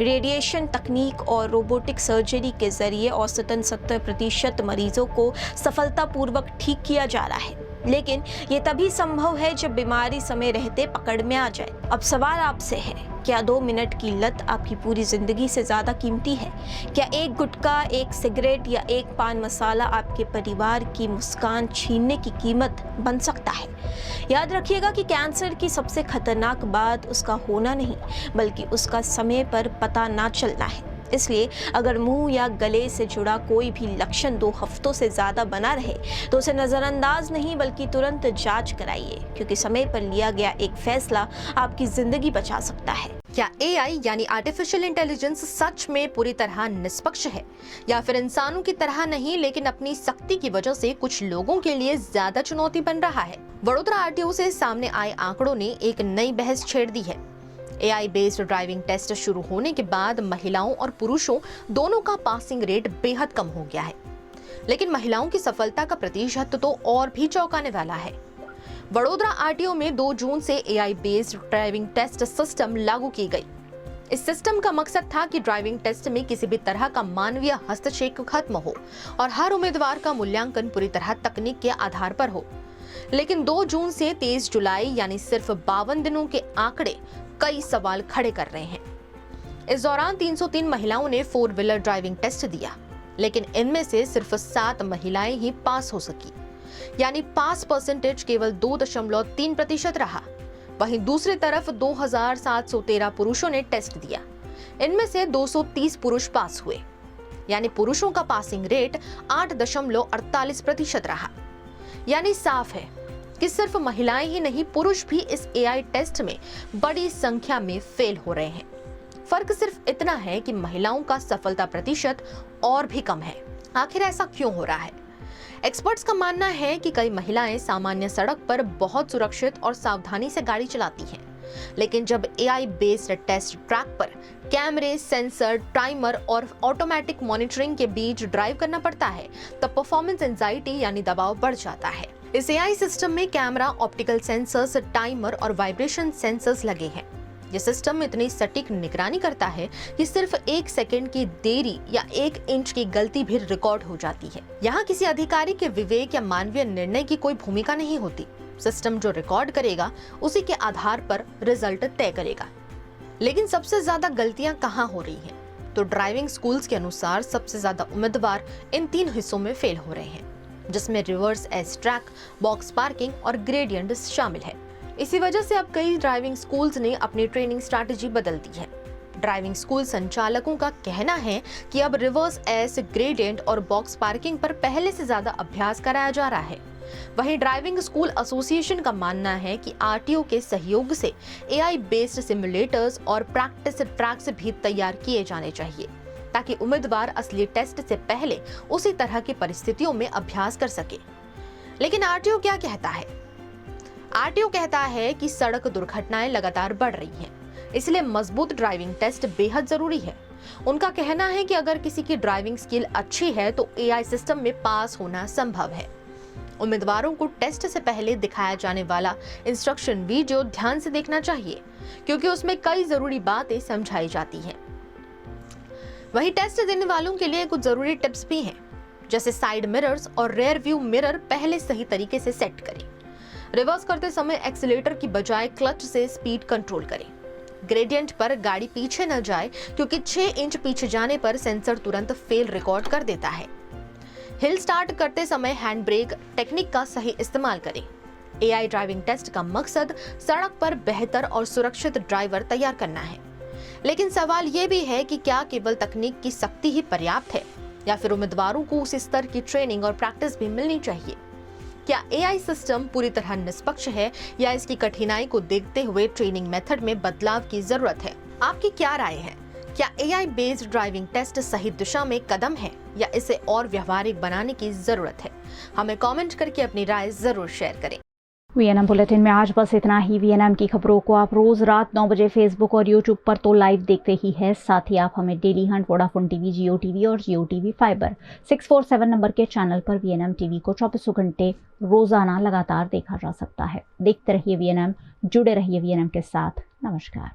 रेडिएशन तकनीक और रोबोटिक सर्जरी के जरिए औसतन 70% मरीजों को सफलतापूर्वक ठीक किया जा रहा है. लेकिन ये तभी संभव है जब बीमारी समय रहते पकड़ में आ जाए। अब सवाल आपसे है, क्या 2 मिनट की लत आपकी पूरी जिंदगी से ज्यादा कीमती है? क्या एक गुटखा, एक सिगरेट या एक पान मसाला आपके परिवार की मुस्कान छीनने की कीमत बन सकता है? याद रखिएगा कि कैंसर की सबसे खतरनाक बात उसका होना नहीं, बल्कि उसका समय पर पता ना चलना है। इसलिए अगर मुंह या गले से जुड़ा कोई भी लक्षण 2 हफ्तों से ज़्यादा बना रहे तो उसे नज़रअंदाज नहीं बल्कि तुरंत जांच कराइए, क्योंकि समय पर लिया गया एक फैसला आपकी ज़िंदगी बचा सकता है। क्या AI यानी आर्टिफिशियल इंटेलिजेंस सच में पूरी तरह निष्पक्ष है, या फिर इंसानों की तरह नहीं लेकिन अपनी सख्ती की वजह से कुछ लोगों के लिए ज्यादा चुनौती बन रहा है? वडोदरा RTO से सामने आए आंकड़ों ने एक नई बहस छेड़ दी है। AI बेस्ड ड्राइविंग टेस्ट शुरू होने के बाद महिलाओं और पुरुषों दोनों का पासिंग रेट बेहद कम हो गया है, लेकिन महिलाओं की सफलता का प्रतिशत तो और भी चौंकाने वाला है। वडोदरा RTO में 2 जून से AI based driving test system लागू की गई। इस सिस्टम का मकसद था कि ड्राइविंग टेस्ट में किसी भी तरह का मानवीय हस्तक्षेप खत्म हो और हर उम्मीदवार का मूल्यांकन पूरी तरह तकनीक के आधार पर हो। लेकिन 2 जून से 23 जुलाई यानी सिर्फ 52 दिनों के आंकड़े कई सवाल खड़े कर रहे हैं। इस दौरान 303 महिलाओं ने 4 व्हीलर ड्राइविंग टेस्ट दिया, लेकिन इनमें से सिर्फ 7 महिलाएं ही पास हो सकी, यानी पास परसेंटेज केवल 2.3% रहा। वहीं दूसरी तरफ 2713 पुरुषों ने टेस्ट दिया, इनमें से 230 पुरुष पास हुए, यानी पुरुषों का पासिंग रेट 8.48% रहा। यानी साफ है कि सिर्फ महिलाएं ही नहीं, पुरुष भी इस AI टेस्ट में बड़ी संख्या में फेल हो रहे हैं। फर्क सिर्फ इतना है कि महिलाओं का सफलता प्रतिशत और भी कम है। आखिर ऐसा क्यों हो रहा है? एक्सपर्ट्स का मानना है कि कई महिलाएं सामान्य सड़क पर बहुत सुरक्षित और सावधानी से गाड़ी चलाती हैं, लेकिन जब AI बेस्ड टेस्ट ट्रैक पर कैमरे, सेंसर, टाइमर और ऑटोमेटिक मॉनिटरिंग के बीच ड्राइव करना पड़ता है, तब परफॉर्मेंस एंजाइटी यानी दबाव बढ़ जाता है। इस AI सिस्टम में कैमरा, ऑप्टिकल सेंसर्स, टाइमर और वाइब्रेशन सेंसर्स लगे हैं। ये सिस्टम इतनी सटीक निगरानी करता है कि सिर्फ 1 सेकंड की देरी या 1 इंच की गलती भी रिकॉर्ड हो जाती है। यहाँ किसी अधिकारी के विवेक या मानवीय निर्णय की कोई भूमिका नहीं होती। सिस्टम जो रिकॉर्ड करेगा उसी के आधार पर रिजल्ट तय करेगा। लेकिन सबसे ज्यादा गलतियां कहाँ हो रही हैं? तो ड्राइविंग स्कूल्स के अनुसार सबसे ज्यादा उम्मीदवार इन 3 हिस्सों में फेल हो रहे हैं, जिसमें reverse S track, box parking और ग्रेडियंट शामिल है। इसी वजह से अब कई ड्राइविंग स्कूल्स ने अपनी ट्रेनिंग स्ट्रैटेजी बदल दी है। ड्राइविंग स्कूल संचालकों का कहना है कि अब रिवर्स एस, ग्रेडियंट और बॉक्स पार्किंग पर पहले से ज्यादा अभ्यास कराया जा रहा है। वहीं ड्राइविंग स्कूल एसोसिएशन का मानना है कि RTO के सहयोग से AI बेस्ड सिमुलेटर्स और प्रैक्टिस ट्रैक्स भी तैयार किए जाने चाहिए, ताकि उम्मीदवार असली टेस्ट से पहले उसी तरह की परिस्थितियों में अभ्यास कर सके। लेकिन RTO क्या कहता है? RTO कहता है कि सड़क दुर्घटनाएं लगातार बढ़ रही हैं, इसलिए मजबूत ड्राइविंग टेस्ट बेहद जरूरी है। उनका कहना है कि अगर किसी की ड्राइविंग स्किल अच्छी है तो AI सिस्टम में पास होना संभव है। उम्मीदवारों को टेस्ट से पहले दिखाया जाने वाला इंस्ट्रक्शन वीडियो ध्यान से देखना चाहिए, क्योंकि उसमें कई जरूरी बातें समझाई जाती हैं। वहीं टेस्ट देने वालों के लिए कुछ जरूरी टिप्स भी हैं, जैसे साइड मिरर्स और रेयर व्यू मिरर पहले सही तरीके से सेट करें। रिवर्स करते समय एक्सीलेटर की बजाय क्लच से स्पीड कंट्रोल करें। ग्रेडियंट पर गाड़ी पीछे न जाए, क्योंकि 6 इंच पीछे जाने पर सेंसर तुरंत फेल रिकॉर्ड कर देता है। हिल स्टार्ट करते समय हैंड ब्रेक टेक्निक का सही इस्तेमाल करें। AI ड्राइविंग टेस्ट का मकसद सड़क पर बेहतर और सुरक्षित ड्राइवर तैयार करना है। लेकिन सवाल ये भी है कि क्या केवल तकनीक की सख्ती ही पर्याप्त है, या फिर उम्मीदवारों को उसी स्तर की ट्रेनिंग और प्रैक्टिस भी मिलनी चाहिए? क्या AI सिस्टम पूरी तरह निष्पक्ष है, या इसकी कठिनाई को देखते हुए ट्रेनिंग मेथड में बदलाव की जरूरत है? आपकी क्या राय है? क्या AI बेस्ड ड्राइविंग टेस्ट सही दिशा में कदम है, या इसे और व्यवहारिक बनाने की जरूरत है? हमें कमेंट करके अपनी राय जरूर शेयर करें। VNM बुलेटिन में आज बस इतना ही। VNM की खबरों को आप रोज रात 9 बजे फेसबुक और यूट्यूब पर तो लाइव देखते ही है, साथ ही आप हमें डेली हंट, वोडाफोन टीवी, जियो टीवी और जियो टीवी फाइबर 647 नंबर के चैनल पर VNM टीवी को 24 घंटे रोजाना लगातार देखा जा सकता है। देखते रहिए VNM, जुड़े रहिए VNM के साथ। नमस्कार।